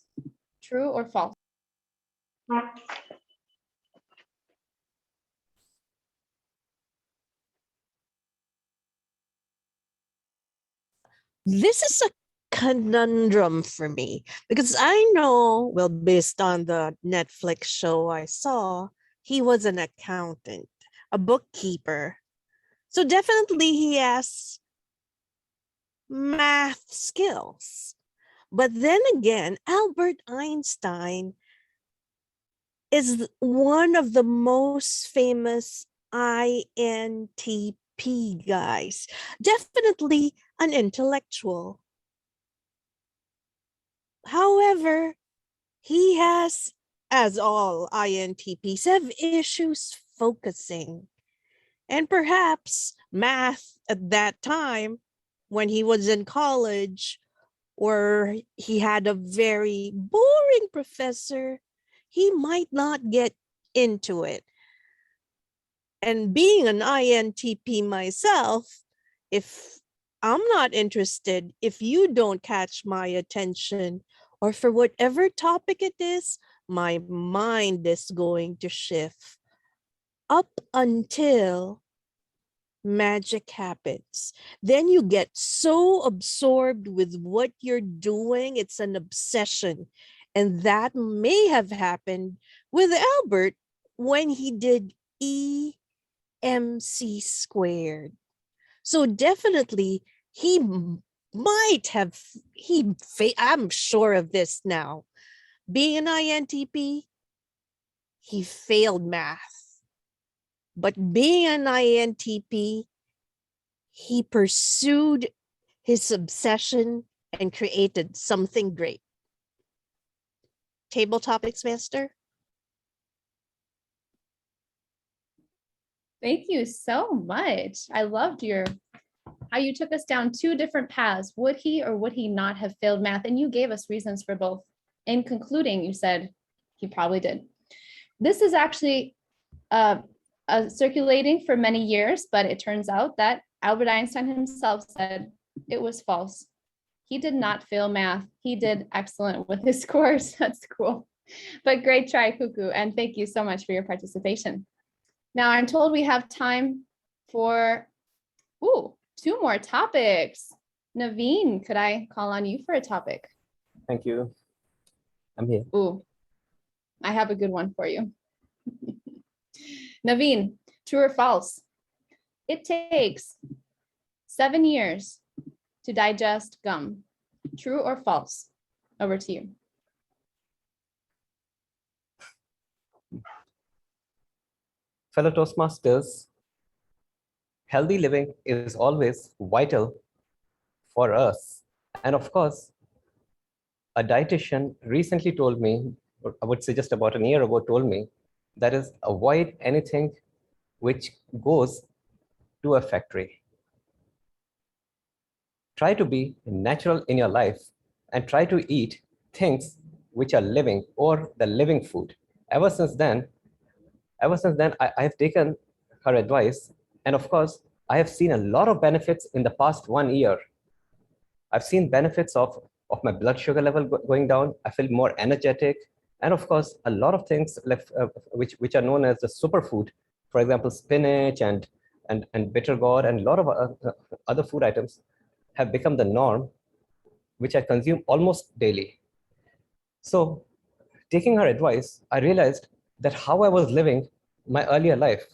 True or false? This is a conundrum for me because I know, well, based on the Netflix show I saw, he was an accountant, a bookkeeper. So definitely he has math skills. But then again, Albert Einstein is one of the most famous INTP guys. Definitely an intellectual. However, he has, as all INTPs, have issues focusing. And perhaps math at that time when he was in college, or he had a very boring professor, he might not get into it. And being an INTP myself, if I'm not interested, if you don't catch my attention, or for whatever topic it is, my mind is going to shift up until magic happens. Then you get so absorbed with what you're doing, it's an obsession. And that may have happened with Albert when he did EMC squared. So definitely he might have, I'm sure of this now. Being an INTP, he failed math. But being an INTP, he pursued his obsession and created something great. Table topics, Master? Thank you so much. I loved how you took us down two different paths. Would he or would he not have failed math? And you gave us reasons for both. In concluding, you said he probably did. This is actually circulating for many years, but it turns out that Albert Einstein himself said it was false. He did not fail math. He did excellent with his scores. That's cool. But great try, Cuckoo. And thank you so much for your participation. Now I'm told we have time for two more topics. Naveen, could I call on you for a topic? Thank you. I'm here. Ooh, I have a good one for you. Naveen, true or false? It takes 7 years to digest gum. True or false? Over to you. Fellow Toastmasters, healthy living is always vital for us. And of course, a dietitian recently told me, or I would say just about a year ago, told me, that is, avoid anything which goes to a factory. Try to be natural in your life and try to eat things which are living or the living food. Ever since then, I've taken her advice. And of course, I have seen a lot of benefits in the past 1 year. I've seen benefits of my blood sugar level going down. I feel more energetic. And of course, a lot of things which are known as the superfood, for example, spinach and bitter gourd and a lot of other food items have become the norm, which I consume almost daily. So taking her advice, I realized that how I was living my earlier life.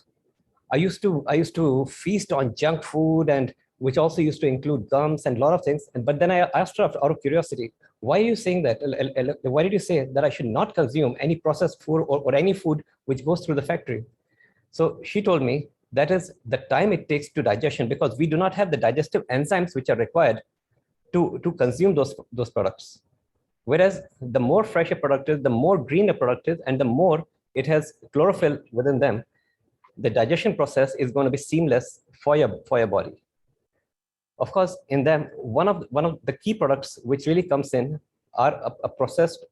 I used to feast on junk food, and which also used to include gums and a lot of things. But then I asked her out of curiosity, why are you saying that? Why did you say that I should not consume any processed food or any food which goes through the factory? So she told me that is the time it takes to digestion, because we do not have the digestive enzymes which are required to consume those products. Whereas the more fresh a product is, the more green a product is, and the more it has chlorophyll within them, the digestion process is going to be seamless for your body. Of course, in them, one of the key products which really comes in are a processed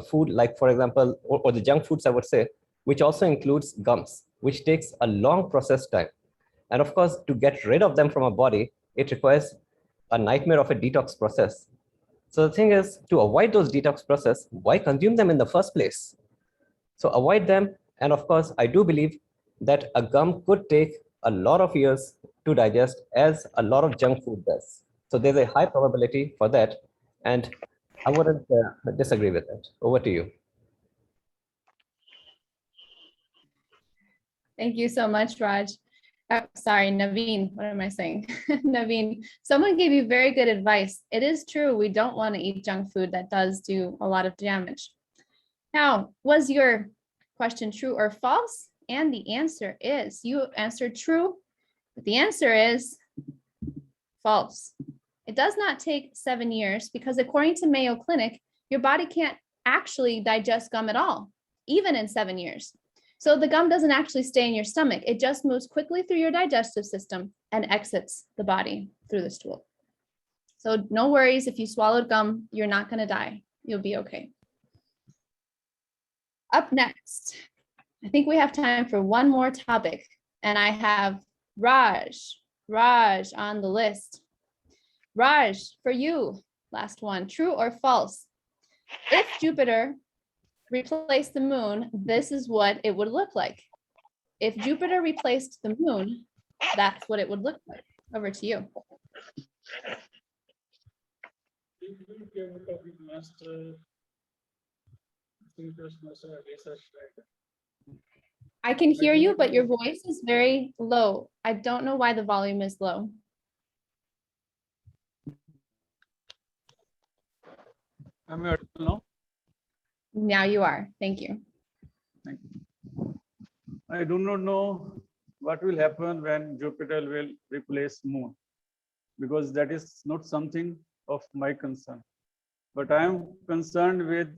food, like for example, or the junk foods, I would say, which also includes gums, which takes a long process time. And of course, to get rid of them from our body, it requires a nightmare of a detox process. So the thing is, to avoid those detox process, why consume them in the first place? So avoid them. And of course, I do believe that a gum could take a lot of years to digest, as a lot of junk food does. So there's a high probability for that. And I wouldn't disagree with that. Over to you. Thank you so much, Raj. Sorry, Naveen, what am I saying? Naveen, someone gave you very good advice. It is true, we don't want to eat junk food that does do a lot of damage. Now, was your question true or false? And the answer is, you answered true, but the answer is false. It does not take 7 years, because according to Mayo Clinic, your body can't actually digest gum at all, even in 7 years. So the gum doesn't actually stay in your stomach. It just moves quickly through your digestive system and exits the body through the stool. So no worries, if you swallowed gum, you're not going to die. You'll be okay. Up next, I think we have time for one more topic, and I have Raj on the list. Raj, for you, last one, true or false? If Jupiter replaced the moon, this is what it would look like. If Jupiter replaced the moon, that's what it would look like. Over to you. I can hear you, but your voice is very low. I don't know why the volume is low. Am I audible now? Now you are. Thank you. Thank you. I do not know what will happen when Jupiter will replace Moon, because that is not something of my concern. But I am concerned with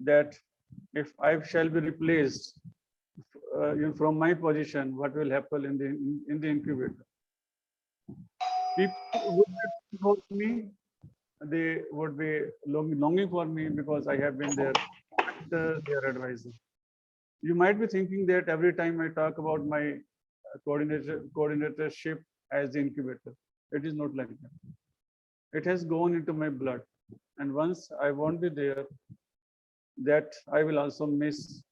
that if I shall be replaced from my position, what will happen in the incubator? People would be for me, they would be longing for me because I have been their advisor. You might be thinking that every time I talk about my coordinatorship as the incubator, it is not like that. It has gone into my blood, and once I won't be there, that I will also miss.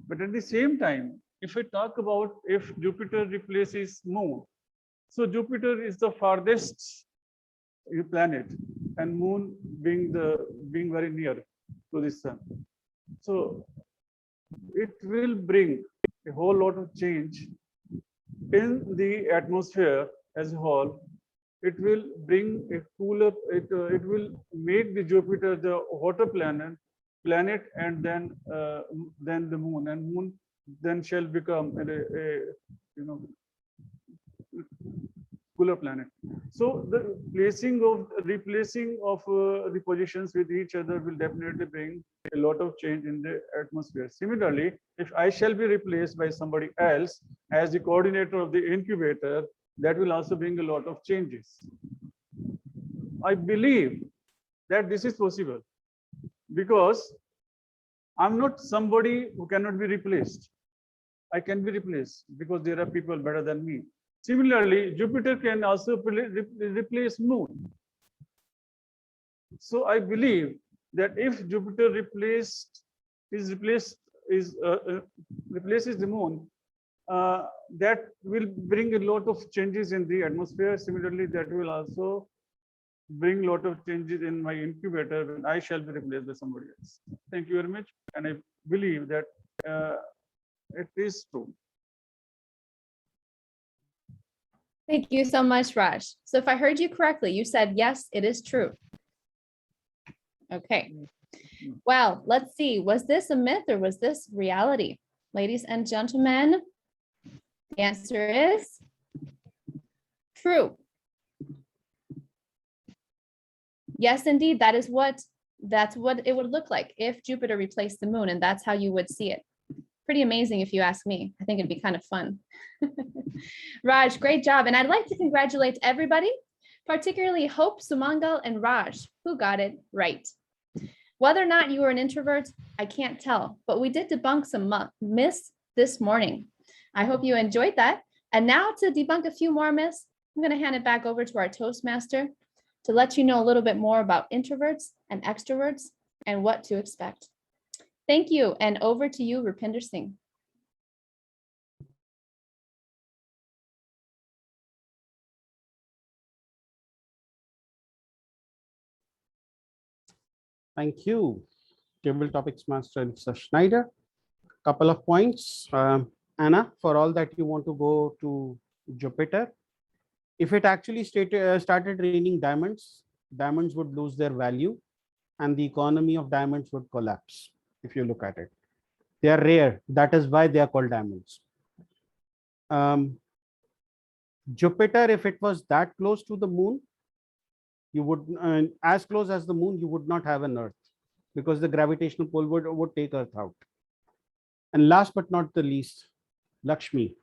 But at the same time, if I talk about if Jupiter replaces Moon, so Jupiter is the farthest planet, and Moon being very near to the Sun. So it will bring a whole lot of change in the atmosphere as a whole. It will bring a cooler, it will make the Jupiter the hotter planet, and then the Moon, and Moon then shall become a cooler planet. So the replacing of the positions with each other will definitely bring a lot of change in the atmosphere. Similarly, if I shall be replaced by somebody else as the coordinator of the incubator, that will also bring a lot of changes. I believe that this is possible because I'm not somebody who cannot be replaced. I can be replaced because there are people better than me. Similarly, Jupiter can also replace Moon. So I believe that if Jupiter replaces the Moon, that will bring a lot of changes in the atmosphere. Similarly, that will also bring a lot of changes in my incubator when I shall be replaced by somebody else. Thank you very much. And I believe that it is true. Thank you so much, Raj. So if I heard you correctly, you said, yes, it is true. Okay. Well, let's see. Was this a myth or was this reality? Ladies and gentlemen, the answer is true. Yes, indeed, that's what it would look like if Jupiter replaced the Moon, and that's how you would see it. Pretty amazing if you ask me. I think it'd be kind of fun. Raj, great job. And I'd like to congratulate everybody, particularly Hope, Sumangal, and Raj, who got it right. Whether or not you were an introvert, I can't tell, but we did debunk some myths this morning. I hope you enjoyed that. And now to debunk a few more myths, I'm going to hand it back over to our Toastmaster to let you know a little bit more about introverts and extroverts and what to expect. Thank you, and over to you, Rupinder Singh. Thank you, Table Topics Master Lisa Schneider. Couple of points. Anna, for all that you want to go to Jupiter, if it actually started raining diamonds, diamonds would lose their value and the economy of diamonds would collapse. If you look at it, they are rare. That is why they are called diamonds. Jupiter, if it was that close to the Moon, you would, as close as the Moon, you would not have an Earth because the gravitational pull would take Earth out. And last but not the least, Lakshmi.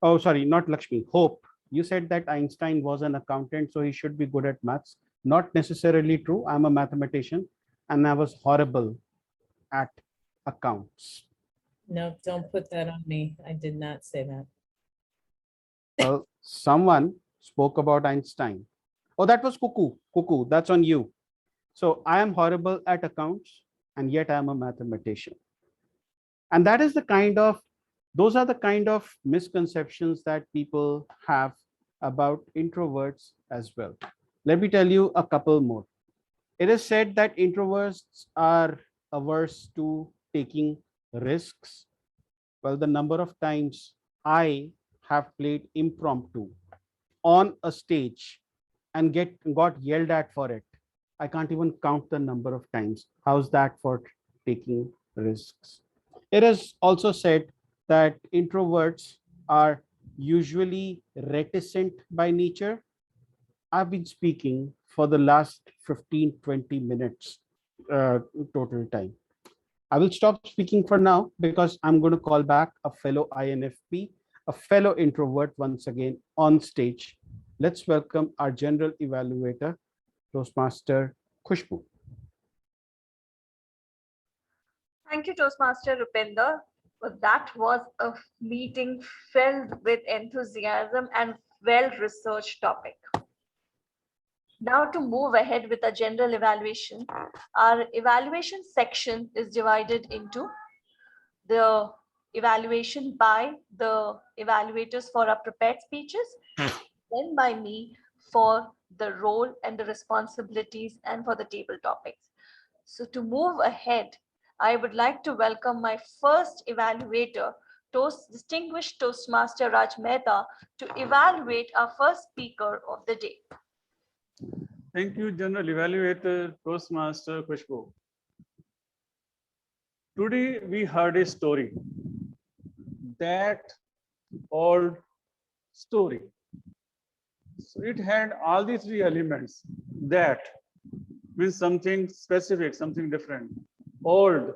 Oh, sorry, not Lakshmi. Hope. You said that Einstein was an accountant, so he should be good at maths. Not necessarily true. I'm a mathematician and I was horrible at accounts. No, don't put that on me. I did not say that. Well, someone spoke about Einstein. Oh, that was Cuckoo. Cuckoo, that's on you. So I am horrible at accounts and yet I am a mathematician. And that is the kind of, those are the kind of misconceptions that people have about introverts as well. Let me tell you a couple more. It is said that introverts are averse to taking risks. Well, the number of times I have played impromptu on a stage and got yelled at for it, I can't even count the number of times. How's that for taking risks? It is also said that introverts are usually reticent by nature. I've been speaking for the last 15-20 minutes total time. I will stop speaking for now because I'm going to call back a fellow INFP, a fellow introvert once again on stage. Let's welcome our general evaluator, Toastmaster Khushbu. Thank you, Toastmaster Rupinder. Well, that was a meeting filled with enthusiasm and well-researched topic. Now to move ahead with a general evaluation, our evaluation section is divided into the evaluation by the evaluators for our prepared speeches, then by me for the role and the responsibilities and for the table topics. So to move ahead, I would like to welcome my first evaluator, Distinguished Toastmaster Raj Mehta, to evaluate our first speaker of the day. Thank you, General Evaluator, Toastmaster Khushbu. Today we heard a story, that old story. So it had all the three elements. That means something specific, something different. Old,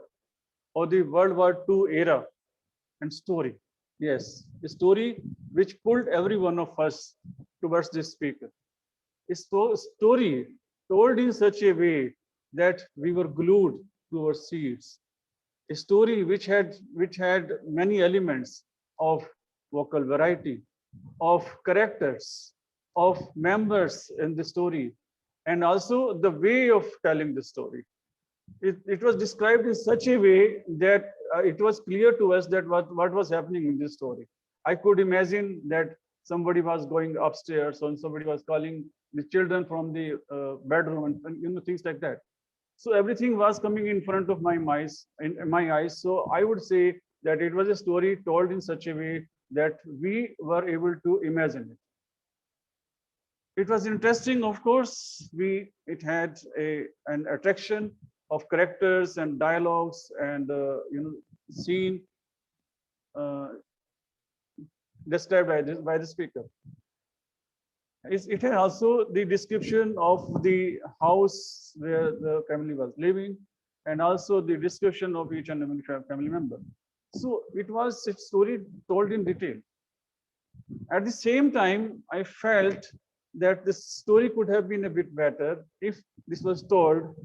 or the World War II era, and story. Yes, a story which pulled every one of us towards this speaker. A story told in such a way that we were glued to our seats. A story which had many elements of vocal variety, of characters, of members in the story, and also the way of telling the story. It was described in such a way that it was clear to us that what was happening in this story. I could imagine that somebody was going upstairs and somebody was calling the children from the bedroom and things like that. So everything was coming in front of my eyes. So I would say that it was a story told in such a way that we were able to imagine it. It was interesting, of course. It had an attraction of characters and dialogues and scene described by the speaker. It had also the description of the house where the family was living, and also the description of each and every family member. So it was a story told in detail. At the same time, I felt that this story could have been a bit better if this was told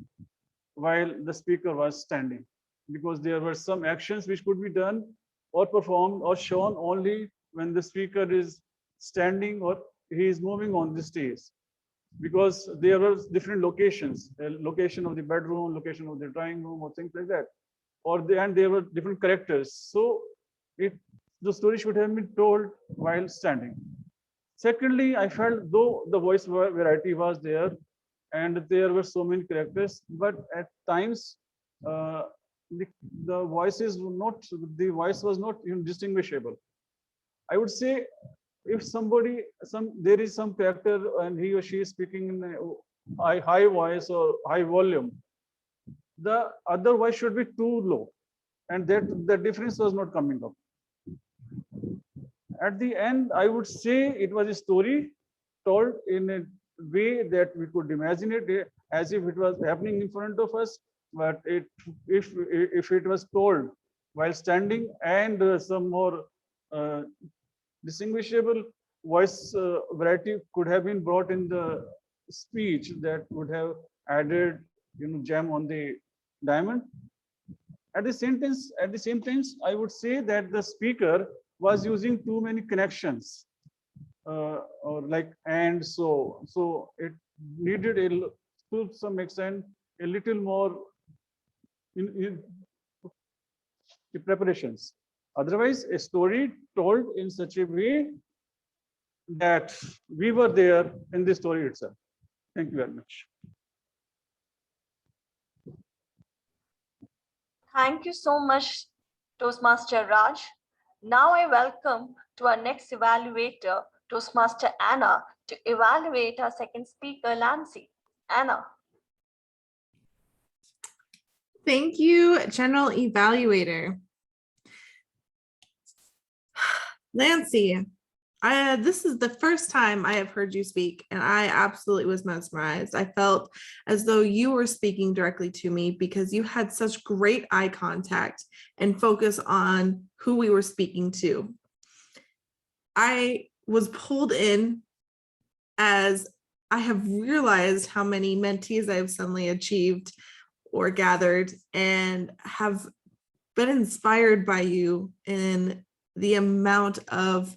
while the speaker was standing, because there were some actions which could be done or performed or shown only when the speaker is standing or he is moving on the stage, because there were different locations, location of the bedroom, location of the drawing room, or things like that, and there were different characters. So the story should have been told while standing. Secondly, I felt though the voice variety was there and there were so many characters, but at times the voice was not indistinguishable. I would say if there is some character and he or she is speaking in a high voice or high volume, the other voice should be too low, and that the difference was not coming up. At the end, I would say it was a story told in a way that we could imagine it as if it was happening in front of us, but if it was told while standing and some more distinguishable voice variety could have been brought in the speech that would have added, gem on the diamond. At the same time, I would say that the speaker was using too many connections, or like and so it needed to some extent a little more in preparations. Otherwise, a story told in such a way that we were there in the story itself. Thank you very much. Thank you so much, Toastmaster Raj. Now I welcome to our next evaluator, Toastmaster Anna, to evaluate our second speaker, Nancy. Anna. Thank you, General Evaluator. Nancy, this is the first time I have heard you speak, and I absolutely was mesmerized. I felt as though you were speaking directly to me because you had such great eye contact and focus on who we were speaking to. I was pulled in as I have realized how many mentees I've suddenly achieved or gathered, and have been inspired by you in the amount of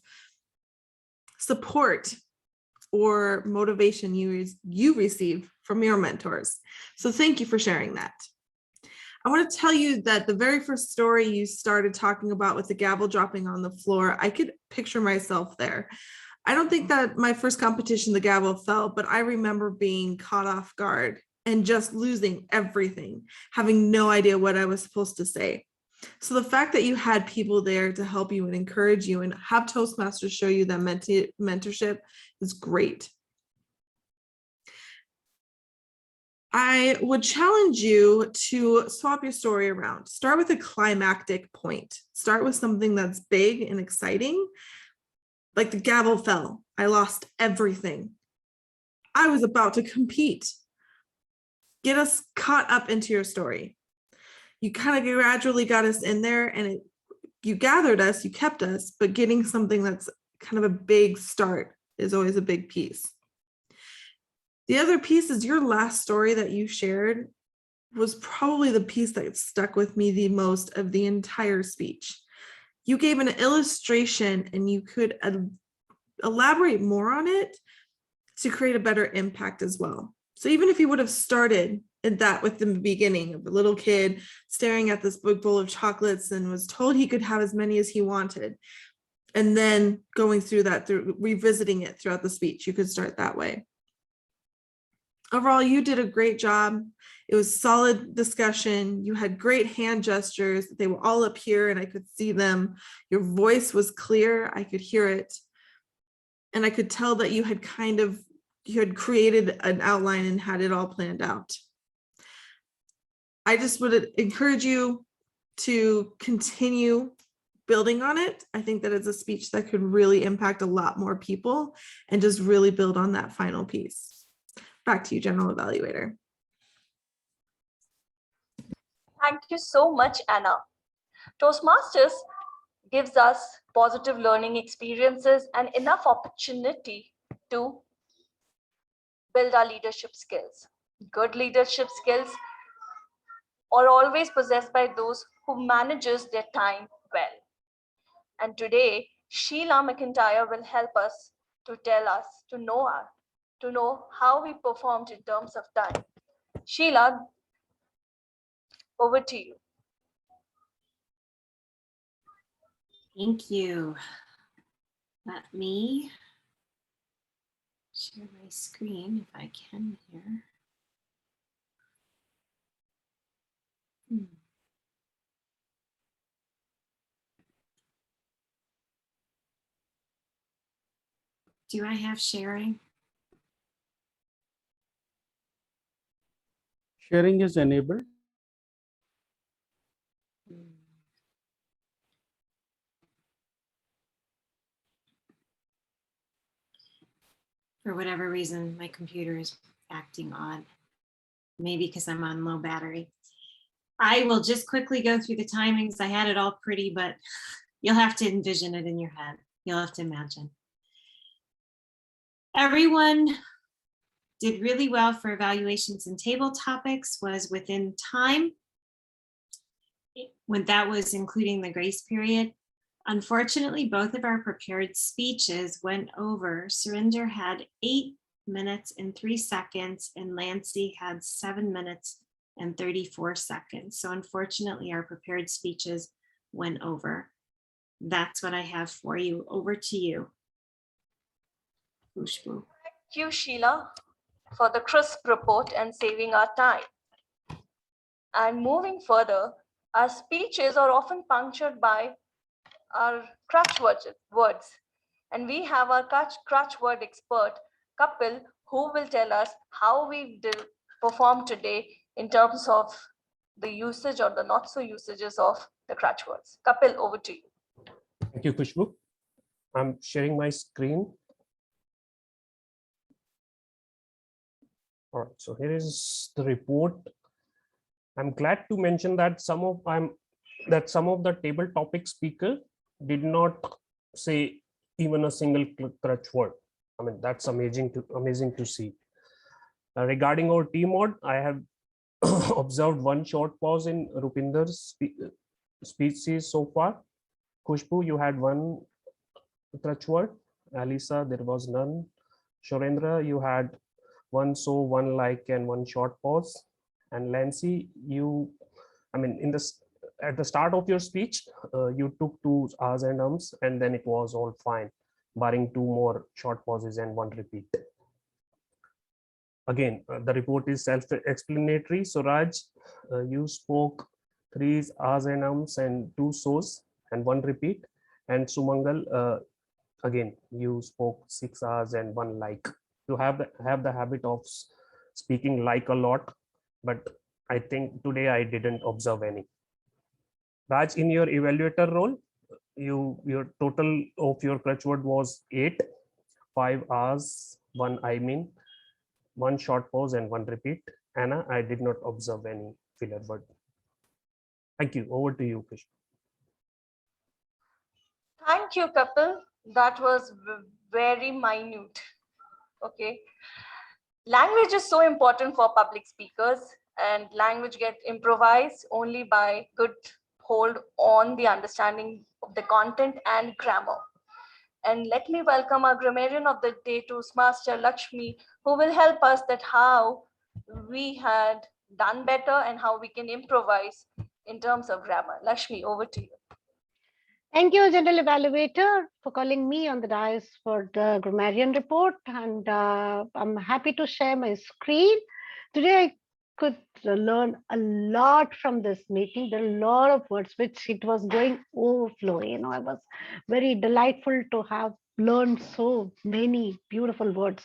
support or motivation you receive from your mentors. So thank you for sharing that. I want to tell you that the very first story you started talking about with the gavel dropping on the floor, I could picture myself there. I don't think that my first competition, the gavel fell, but I remember being caught off guard and just losing everything, having no idea what I was supposed to say. So the fact that you had people there to help you and encourage you and have Toastmasters show you that mentorship is great. I would challenge you to swap your story around. Start with a climactic point. Start with something that's big and exciting, like the gavel fell. I lost everything. I was about to compete. Get us caught up into your story. You kind of gradually got us in there, and you gathered us, you kept us, but getting something that's kind of a big start is always a big piece. The other piece is your last story that you shared was probably the piece that stuck with me the most of the entire speech. You gave an illustration and you could elaborate more on it to create a better impact as well. So even if you would have started at that with the beginning of a little kid staring at this big bowl of chocolates and was told he could have as many as he wanted, and then going through that, through revisiting it throughout the speech, you could start that way. Overall, you did a great job. It was solid discussion. You had great hand gestures. They were all up here and I could see them. Your voice was clear. I could hear it. And I could tell that you had created an outline and had it all planned out. I just would encourage you to continue building on it. I think that it's a speech that could really impact a lot more people and just really build on that final piece. Back to you, General Evaluator. Thank you so much, Anna. Toastmasters gives us positive learning experiences and enough opportunity to build our leadership skills. Good leadership skills are always possessed by those who manages their time well. And today, Sheila Mcintyre will help us to know how we performed in terms of time. Sheila, over to you. Thank you. Let me share my screen if I can here. Do I have sharing? Sharing is enabled. For whatever reason, my computer is acting odd. Maybe because I'm on low battery. I will just quickly go through the timings. I had it all pretty, but you'll have to envision it in your head. You'll have to imagine. Everyone did really well for evaluations and table topics, was within time, when that was including the grace period. Unfortunately, both of our prepared speeches went over. Surinder had 8 minutes and 3 seconds, and Lancey had 7 minutes and 34 seconds. So unfortunately, our prepared speeches went over. That's what I have for you. Over to you, Khushbu. Thank you, Sheila, for the crisp report and saving our time. And moving further, our speeches are often punctured by our crutch words. And we have our crutch word expert, Kapil, who will tell us how we performed today in terms of the usage or the not so usages of the crutch words. Kapil, over to you. Thank you, Khushbu. I'm sharing my screen. All right, so here is the report. I'm glad to mention that some of the table topic speaker did not say even a single crutch word. I mean, that's amazing to see. Regarding our T mod, I have observed one short pause in Rupinder's speeches so far. Khushbu, you had one crutch word. Alisa, there was none. Shorendra, you had one so, one like, and one short pause. And Lancey, at the start of your speech, you took 2 ahs and ums, and then it was all fine, barring 2 more short pauses and 1 repeat. Again, the report is self-explanatory. So Raj, you spoke 3 ahs and ums and 2 so's and 1 repeat. And Sumangal, again, you spoke 6 ahs and 1 like. You have the habit of speaking like a lot, but I think today I didn't observe any. Raj, in your evaluator role, your total of your crutch word was 8, 5 ahs, 1 I mean, 1 short pause and 1 repeat. Anna, I did not observe any filler word. Thank you. Over to you, Krishna. Thank you, Kapil. That was very minute. Okay. Language is so important for public speakers, and language gets improvised only by good hold on the understanding of the content and grammar. And let me welcome our grammarian of the day, Toastmaster Lakshmi, who will help us that how we had done better and how we can improvise in terms of grammar. Lakshmi, over to you. Thank you, General Evaluator, for calling me on the dais for the grammarian report. And I'm happy to share my screen. Today, I could learn a lot from this meeting. There are a lot of words which it was going overflow. You know, I was very delightful to have learned so many beautiful words.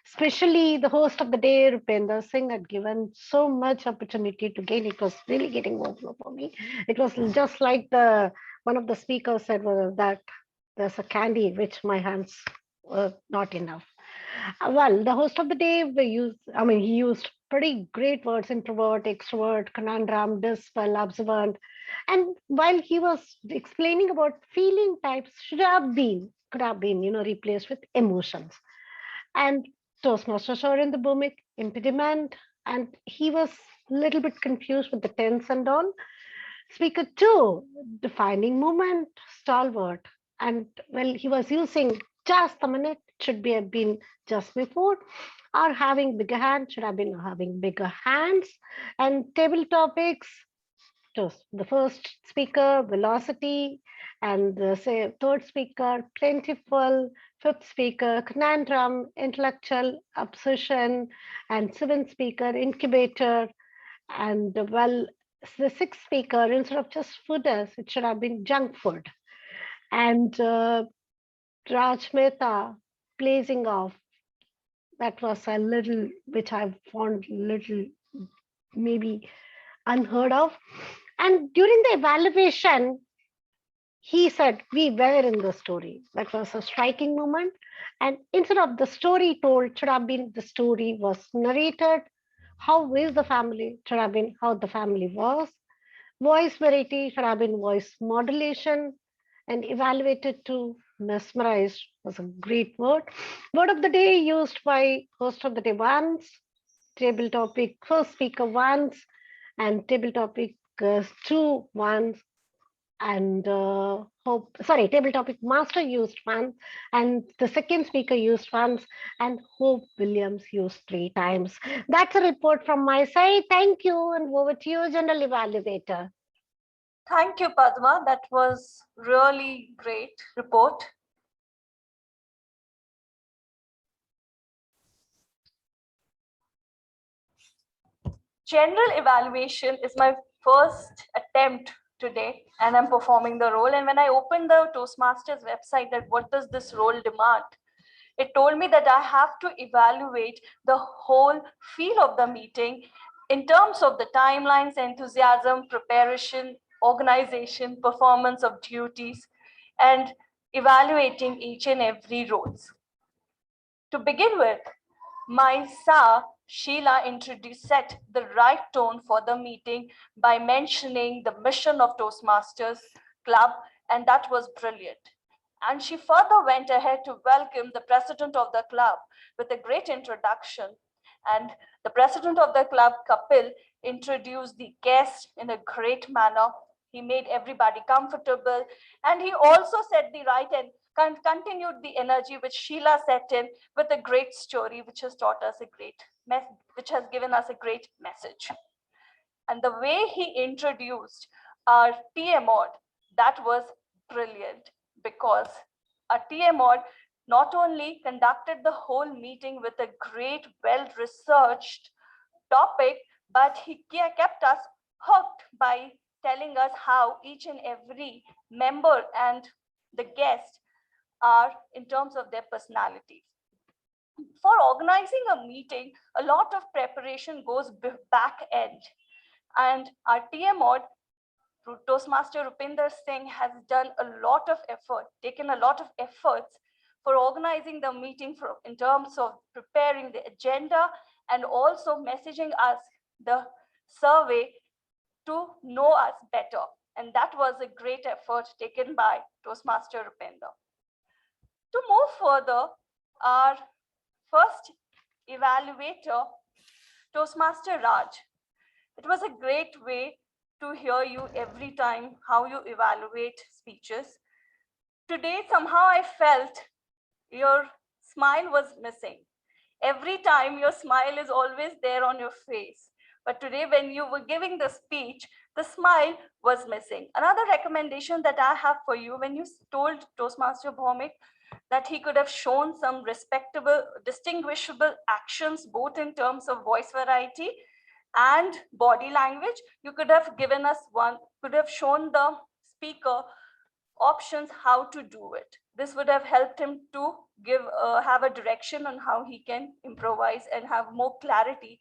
Especially the host of the day, Rupender Singh, had given so much opportunity to gain. It was really getting overflow for me. It was just like one of the speakers said that there's a candy which my hands were not enough. Well, the host of the day, he used pretty great words: introvert, extrovert, conundrum, dispel, observant. And while he was explaining about feeling types, could have been, replaced with emotions. And Toastmaster Soren Bhumik, impediment, and he was a little bit confused with the tense and all. Speaker 2, defining movement, stalwart. And well, he was using just a minute, should have been just before, or having bigger hands, should have been having bigger hands. And table topics, just the first speaker, velocity, and the third speaker, plentiful, fifth speaker, conundrum, intellectual, obsession, and seventh speaker, incubator, and well, the sixth speaker, instead of just fooders, it should have been junk food. And Raj Mehta, blazing off, that was a little, which I found little maybe unheard of. And during the evaluation, he said, we were in the story. That was a striking moment. And instead of the story told, should have been the story was narrated. How is the family? Should have been how the family was. Voice variety should have been voice modulation, and evaluated to Mesmerized was a great word. Word of the day used by host of the day once, table topic first speaker once, and table topic two once, and table topic master used once, and the second speaker used once, and Hope Williams used 3 times. That's a report from my side. Thank you, and over to you, General Evaluator. Thank you, Padma. That was really great report. General evaluation is my first attempt today, and I'm performing the role. And when I opened the Toastmasters website, that what does this role demand? It told me that I have to evaluate the whole feel of the meeting in terms of the timelines, enthusiasm, preparation, organization, performance of duties, and evaluating each and every roles. To begin with, my Sheila set the right tone for the meeting by mentioning the mission of Toastmasters Club, and that was brilliant. And she further went ahead to welcome the president of the club with a great introduction. And the president of the club, Kapil, introduced the guest in a great manner. He made everybody comfortable, and he also set the right and continued the energy which Sheila set in with a great story, which has taught us a great which has given us a great message. And the way he introduced our TMOD, that was brilliant, because our TMOD not only conducted the whole meeting with a great, well-researched topic, but he kept us hooked by telling us how each and every member and the guest are in terms of their personalities. For organizing a meeting, a lot of preparation goes back end. And our TMOD, Toastmaster Rupinder Singh, has done a lot of effort, taken a lot of efforts for organizing the meeting in terms of preparing the agenda and also messaging us the survey to know us better. And that was a great effort taken by Toastmaster Rupinder. To move further, our first evaluator, Toastmaster Raj. It was a great way to hear you every time how you evaluate speeches. Today, somehow I felt your smile was missing. Every time your smile is always there on your face. But today when you were giving the speech, the smile was missing. Another recommendation that I have for you, when you told Toastmaster Bhaumik that he could have shown some respectable, distinguishable actions, both in terms of voice variety and body language, you could have given us could have shown the speaker options how to do it. This would have helped him to have a direction on how he can improvise and have more clarity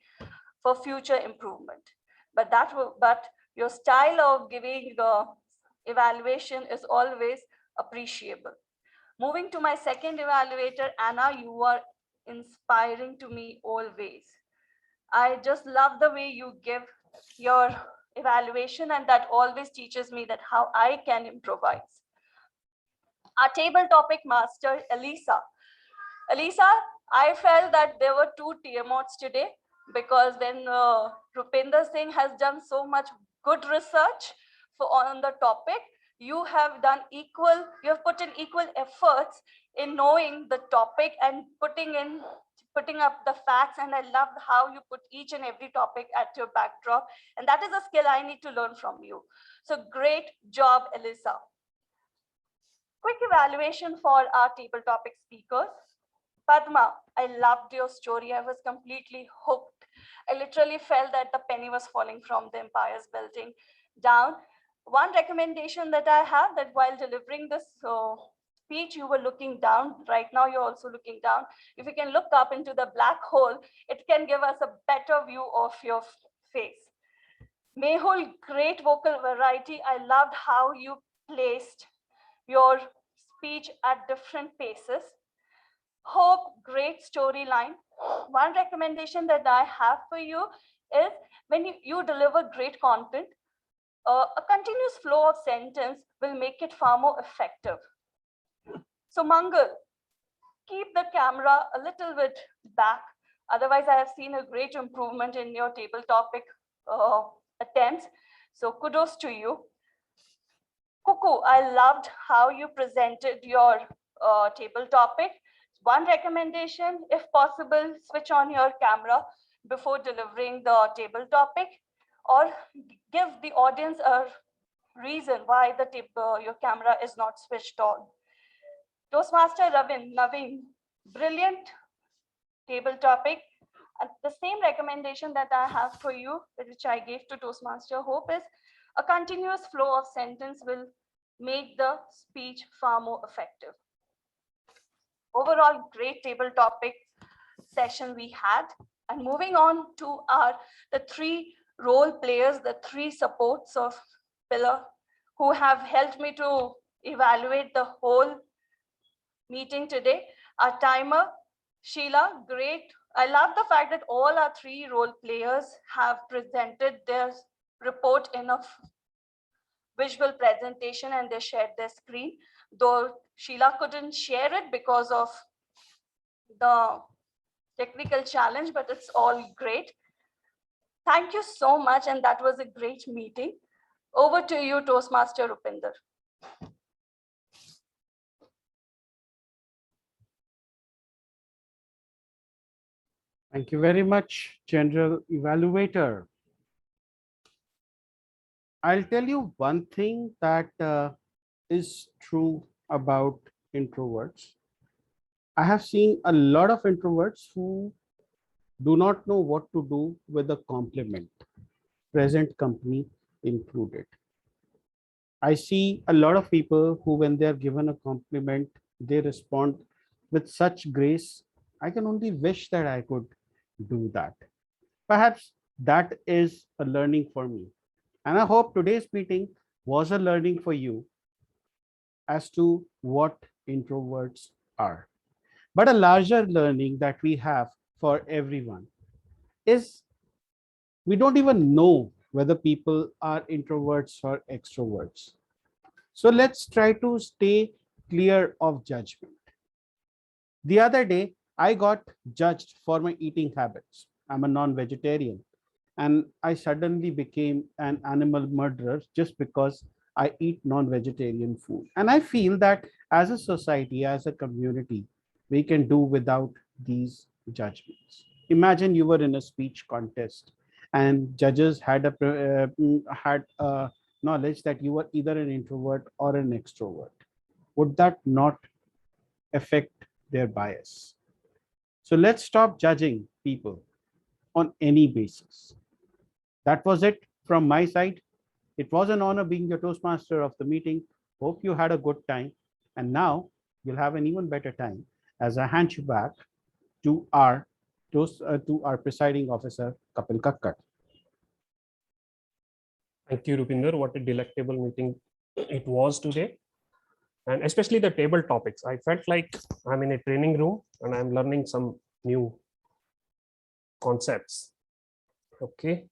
for future improvement. But your style of giving the evaluation is always appreciable. Moving to my second evaluator, Anna, you are inspiring to me always. I just love the way you give your evaluation, and that always teaches me that how I can improvise. Our table topic master, Elisa. Elisa, I felt that there were 2 TMODs today, because when Rupinder Singh has done so much good research on the topic, you have put in equal efforts in knowing the topic and putting up the facts, and I love how you put each and every topic at your backdrop, and that is a skill I need to learn from you. So great job, Elisa. Quick evaluation for our table topic speakers. Padma, I loved your story. I was completely hooked. I literally felt that the penny was falling from the Empire's building down. One recommendation that I have, that while delivering this speech, you were looking down. Right now, you're also looking down. If you can look up into the black hole, it can give us a better view of your face. Mehul, great vocal variety. I loved how you placed your speech at different paces. Hope, great storyline. One recommendation that I have for you is, when you deliver great content, a continuous flow of sentence will make it far more effective. So Mangal, keep the camera a little bit back. Otherwise, I have seen a great improvement in your table topic attempts. So kudos to you. Kuku, I loved how you presented your table topic. One recommendation, if possible, switch on your camera before delivering the table topic, or give the audience a reason why your camera is not switched on. Toastmaster Naveen, brilliant table topic. And the same recommendation that I have for you, which I gave to Toastmaster Hope, is a continuous flow of sentence will make the speech far more effective. Overall, great table topic session we had. And moving on to the three role players, the three supports of Pillar, who have helped me to evaluate the whole meeting today. Our timer, Sheila, great. I love the fact that all our three role players have presented their report in a visual presentation and they shared their screen, though Sheila couldn't share it because of the technical challenge, but it's all great. Thank you so much, and that was a great meeting. Over to you, Toastmaster Rupinder. Thank you very much, General Evaluator. I'll tell you one thing that is true about introverts. I have seen a lot of introverts who do not know what to do with a compliment, present company included. I see a lot of people who, when they are given a compliment, they respond with such grace. I can only wish that I could do that. Perhaps that is a learning for me. And I hope today's meeting was a learning for you as to what introverts are. But a larger learning that we have for everyone is we don't even know whether people are introverts or extroverts. So let's try to stay clear of judgment. The other day, I got judged for my eating habits. I'm a non-vegetarian, and I suddenly became an animal murderer just because I eat non-vegetarian food. And I feel that as a society, as a community, we can do without these judgments. Imagine you were in a speech contest and judges had a knowledge that you were either an introvert or an extrovert. Would that not affect their bias? So let's stop judging people on any basis. That was it from my side. It was an honor being the Toastmaster of the meeting. Hope you had a good time. And now you'll have an even better time as I hand you back to our presiding officer, Kapil Kakkad. Thank you, Rupinder. What a delectable meeting it was today. And especially the table topics. I felt like I'm in a training room and I'm learning some new concepts. Okay.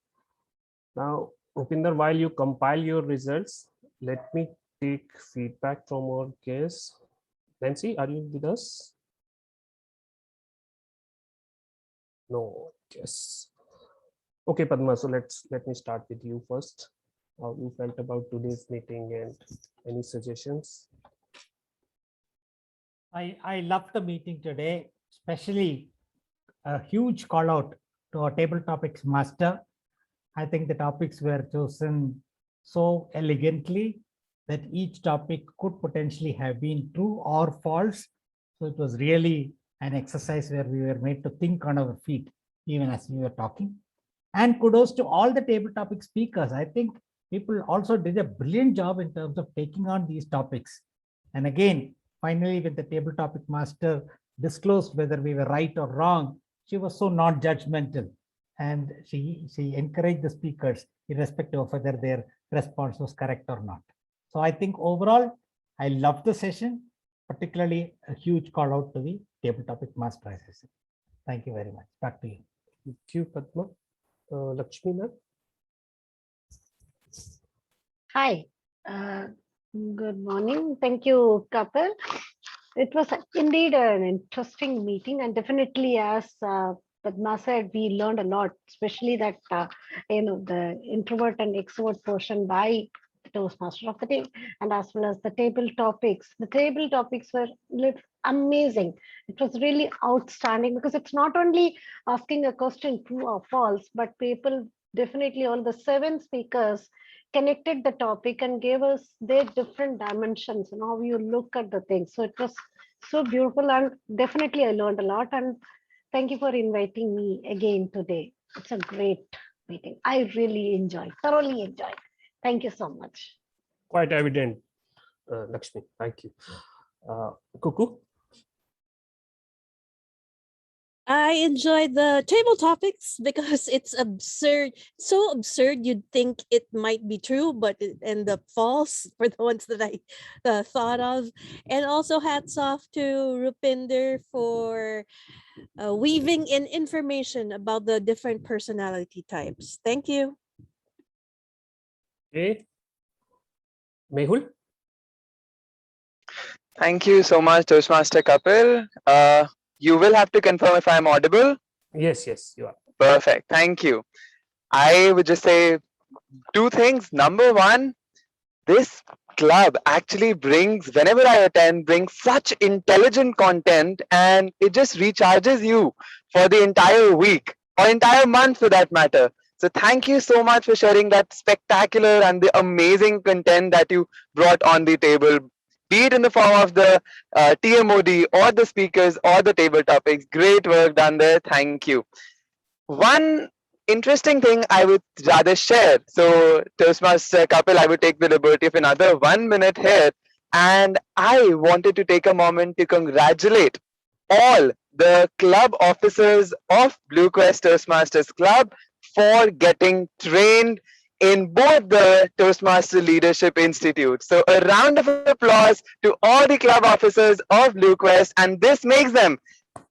Now, Rupinder, while you compile your results, let me take feedback from our guests. Nancy, are you with us? No, yes. Okay, Padma, so let me start with you first. How you felt about today's meeting and any suggestions? I loved the meeting today, especially a huge call out to our table topics master. I think the topics were chosen so elegantly that each topic could potentially have been true or false. So it was really an exercise where we were made to think on our feet, even as we were talking. And kudos to all the table topic speakers. I think people also did a brilliant job in terms of taking on these topics. And again, finally, with the table topic master disclosed whether we were right or wrong, she was so non-judgmental. And she encouraged the speakers irrespective of whether their response was correct or not. So I think overall, I loved the session, particularly a huge call out to the table topic master. Thank you very much. Back to you. Thank you, Padma. Lakshmi ma'am. Hi. Good morning. Thank you, Kapil. It was indeed an interesting meeting, and definitely, as Padma said, we learned a lot, especially that the introvert and extrovert portion by the Toastmaster of the day, and as well as the table topics. The table topics were amazing. It was really outstanding because it's not only asking a question true or false, but people definitely, all the 7 speakers connected the topic and gave us their different dimensions and how you look at the things. So it was so beautiful, and definitely I learned a lot. And thank you for inviting me again today. It's a great meeting. I really enjoyed, thoroughly enjoyed. Thank you so much. Quite evident, Lakshmi. Thank you. Kuku? I enjoyed the table topics because it's absurd, so absurd you'd think it might be true, but it ended up false for the ones that I thought of. And also hats off to Rupinder for weaving in information about the different personality types. Thank you. Okay. Mehul? Thank you so much, Toastmaster Kapil. You will have to confirm if I'm audible. Yes, yes, you are. Perfect. Thank you. I would just say 2 things. Number 1, this club actually brings, whenever I attend, brings such intelligent content, and it just recharges you for the entire week or entire month for that matter. So thank you so much for sharing that spectacular and the amazing content that you brought on the table, be it in the form of the TMOD or the speakers or the table topics. Great work done there. Thank you. One interesting thing I would rather share. So, Toastmaster Kapil, I would take the liberty of another 1 minute here. And I wanted to take a moment to congratulate all the club officers of Blue Quest Toastmasters Club for getting trained in both the Toastmaster Leadership Institute. So a round of applause to all the club officers of Blue Quest, and this makes them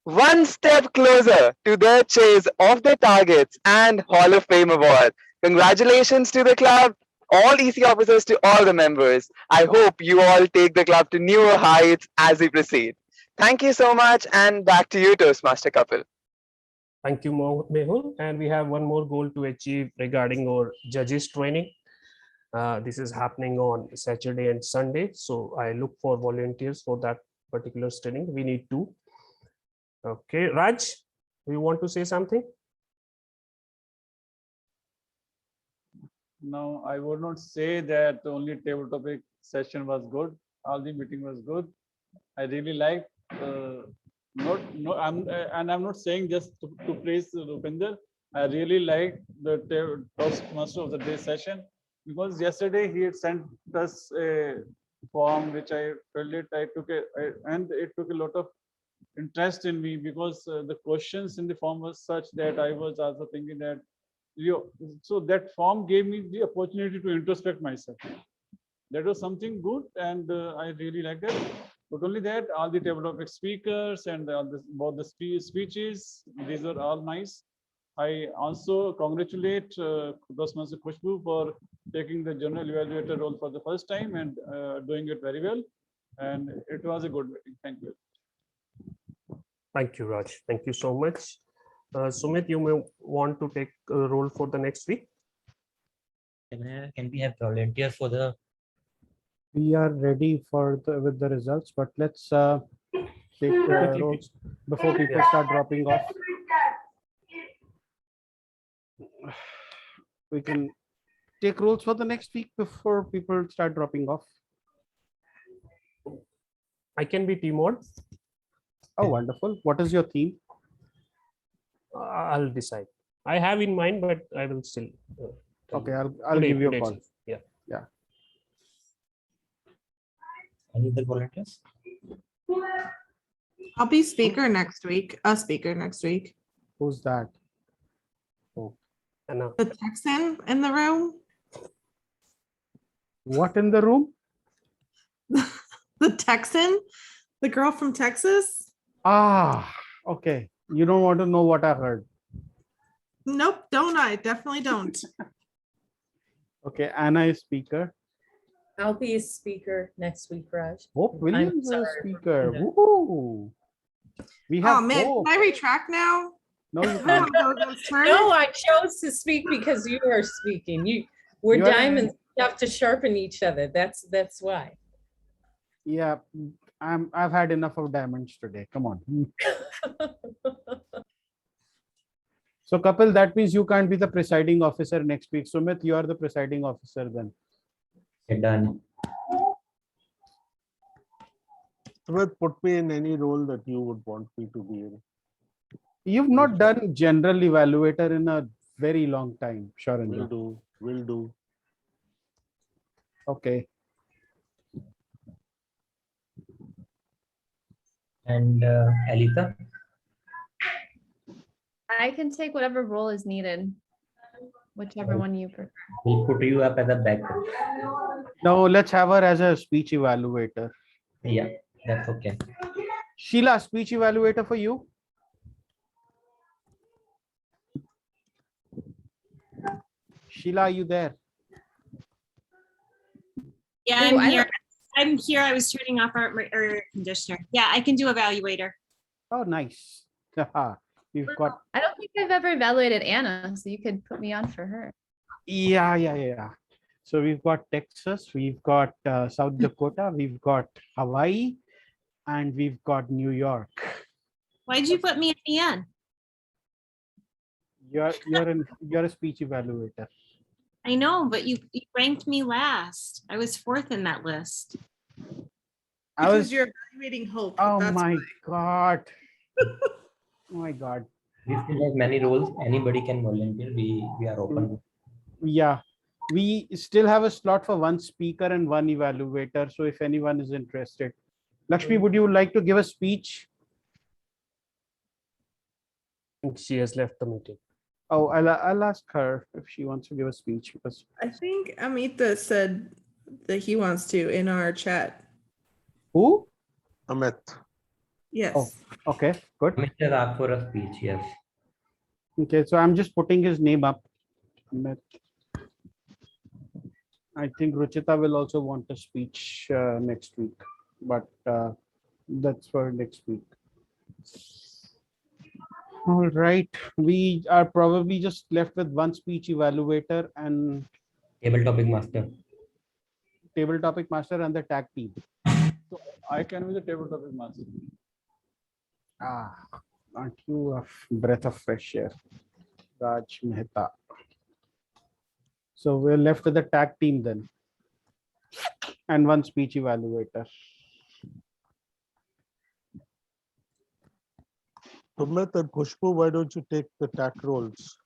one step closer to their chase of their targets and Hall of Fame award. Congratulations to the club, all EC officers, to all the members. I hope you all take the club to newer heights as we proceed. Thank you so much, and back to you, Toastmaster Kapil. Thank you, Mehul. And we have one more goal to achieve regarding our judges training. This is happening on Saturday and Sunday. So I look for volunteers for that particular training. We need 2. Okay, Raj, do you want to say something? No, I would not say that only table topic session was good. All the meeting was good. I really liked. I'm not saying just to praise Rupinder. I really liked the Toastmaster of the Day session, because yesterday he had sent us a form which I filled it. And it took a lot of interest in me, because the questions in the form was such that I was also thinking that so that form gave me the opportunity to introspect myself. That was something good, and I really liked it. Not only that, all the table topic speakers and both the speeches, these are all nice. I also congratulate Toastmaster Khushbu for taking the general evaluator role for the first time and doing it very well. And it was a good meeting. Thank you. Thank you, Raj. Thank you so much. Sumit, you may want to take a role for the next week. Can we have volunteers for the? We are ready with the results, but let's take roles before people start dropping off. We can take roles for the next week before people start dropping off. I can be team-on. Oh, wonderful. What is your theme? I'll decide. I have in mind, but I will still. Okay, I'll give you a call. Yeah. Yeah. Any other volunteers? I'll be speaker next week. A speaker next week. Who's that? Oh, Anna. The Texan in the room. What in the room? The Texan, the girl from Texas. Ah, okay. You don't want to know what I heard. Nope, don't I? Definitely don't. Okay, Anna is speaker. I'll be a speaker next week, Raj. Hope I'm Williams is a sorry. speaker. No. Woohoo! We have Oh man, hope. can I retract now? No, you I can't. don't want to go against her. No, I chose to speak because you are speaking. We're You are- diamonds. We have to sharpen each other. That's why. Yeah, I've had enough of diamonds today. Come on. So, Kapil, that means you can't be the presiding officer next week. Sumit, you are the presiding officer then. Done. Sumit, put me in any role that you would want me to be in. You've not done general evaluator in a very long time, Will Sharendra. do. Will do. Okay. And Alita? I can take whatever role is needed, whichever one you prefer. We'll put you up as a backup. Now let's have her as a speech evaluator. Yeah, that's okay. Sheila, speech evaluator for you. Sheila, are you there? Yeah, Ooh, I'm I here. don't- I'm here. I was turning off our air conditioner. Yeah, I can do evaluator. Oh, nice. We've got, I don't think I've ever evaluated Anna, so you could put me on for her. yeah. So we've got Texas, we've got South Dakota, we've got Hawaii, and we've got New York. Why'd you put me at the end? You're a speech evaluator. I know, but you ranked me last. I was fourth in that list. Because you're evaluating hope. Oh that's my why. God. Oh my God. We still have many roles. Anybody can volunteer. We are open. Yeah. We still have a slot for one speaker and one evaluator. So if anyone is interested. Lakshmi, would you like to give a speech? She has left the meeting. Oh, I'll ask her if she wants to give a speech because I think Amita said that he wants to in our chat. who? Amit. Yes. Oh, okay, good. Mr. asked for a speech, yes. Okay, so I'm just putting his name up. Amit. I think Ruchita will also want a speech next week, but that's for next week. All right, we are probably just left with one speech evaluator and Table topic master. table topic master and the tag team. So I can be the table topic master. Ah, aren't you a breath of fresh air, Raj Mehta? So we're left with the tag team then, and one speech evaluator. Sumit and Khushbu, why don't you take the tag roles?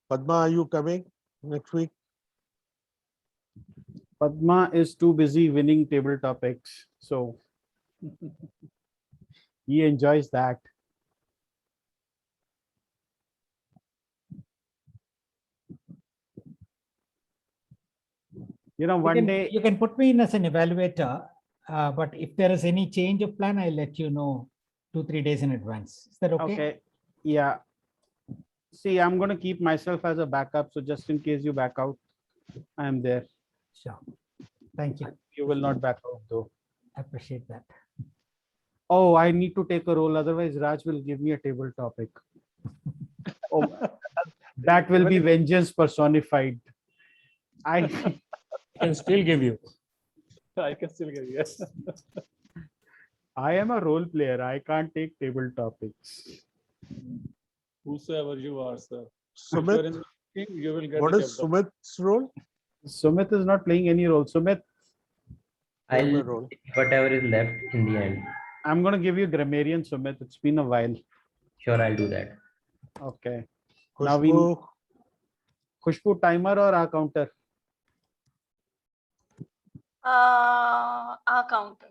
Padma, are you coming next week? Padma is too busy winning table topics, so he enjoys that. You know, one day you can put me in as an evaluator, but if there is any change of plan, I'll let you know 2-3 days in advance. Is that okay? Okay. Yeah. See, I'm going to keep myself as a backup. So just in case you back out, I'm there. Sure. Thank you. You will not back out though. I appreciate that. Oh, I need to take a role. Otherwise, Raj will give me a table topic. Oh, that will be vengeance personified. I can still give you. I can still give you. I am a role player. I can't take table topics. Whosoever you are, sir. Sumit, If you're in the meeting, you will get what a is table topic. Sumit's role? Sumit is not playing any role. Sumit, I'll whatever is left in the end. I'm going to give you grammarian, Sumit. It's been a while. Sure, I'll do that. Okay. Khushbu. Now we Khushbu, timer or our counter? Our counter.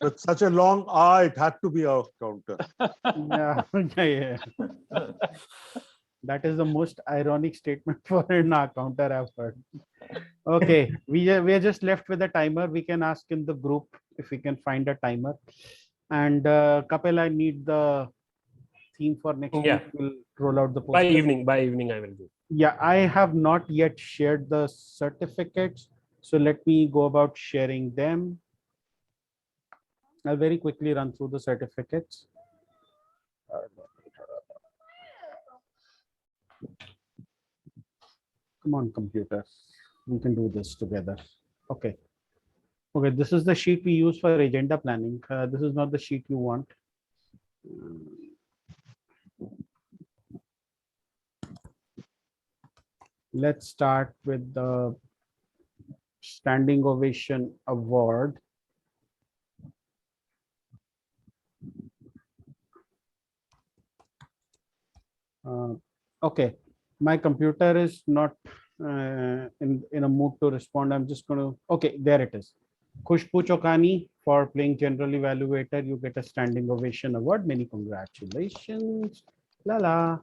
With such a long R, it had to be our counter. Yeah. That is the most ironic statement for an counter I've heard. Okay, we are just left with a timer. We can ask in the group if we can find a timer. And Kapil, I need the theme for next Yeah. week. We'll roll out the poster. By evening, I will do. Yeah, I have not yet shared the certificates. So let me go about sharing them. I'll very quickly run through the certificates. Come on, computer. We can do this together. Okay. Okay, this is the sheet we use for agenda planning. This is not the sheet you want. Let's start with the standing ovation award. Okay, my computer is not in a mood to respond. I'm just going to, okay, there it is. Khushbu Chokani for playing General Evaluator. You get a standing ovation award. Many congratulations. Lala.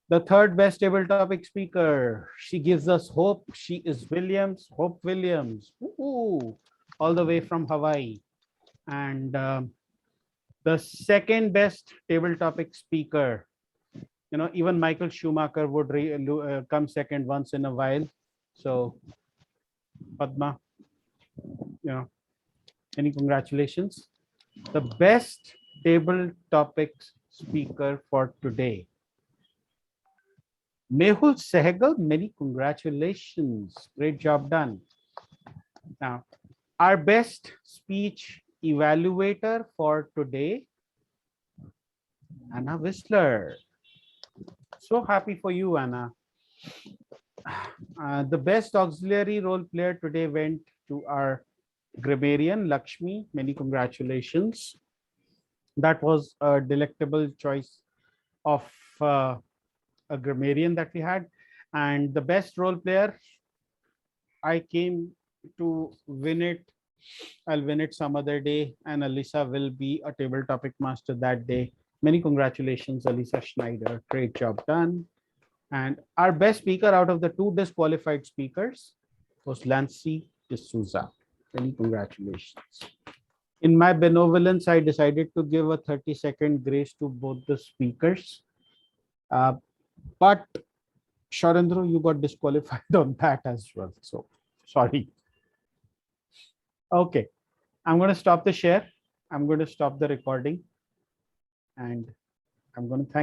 The third best table topic speaker. She gives us hope. She is Williams, Hope Williams. Ooh, all the way from Hawaii. And the second best table topic speaker. You know, even Michael Schumacher would come second once in a while. So, Padma, you know, any congratulations. The best table topics speaker for today. Mehul Sehgal, many congratulations. Great job done. Now, our best speech evaluator for today, Anna Whistler. So happy for you, Anna. The best auxiliary role player today went to our grammarian, Lakshmi. Many congratulations. That was a delectable choice of a grammarian that we had. And the best role player, I came to win it. I'll win it some other day, and Alisa will be a table topic master that day. Many congratulations, Alisa Schneider. Great job done. And our best speaker out of the two disqualified speakers was Lancy D'Souza. Many congratulations. In my benevolence, I decided to give a 30-second grace to both the speakers. But Sharendra, you got disqualified on that as well. So sorry. Okay, I'm going to stop the share. I'm going to stop the recording. And I'm going to thank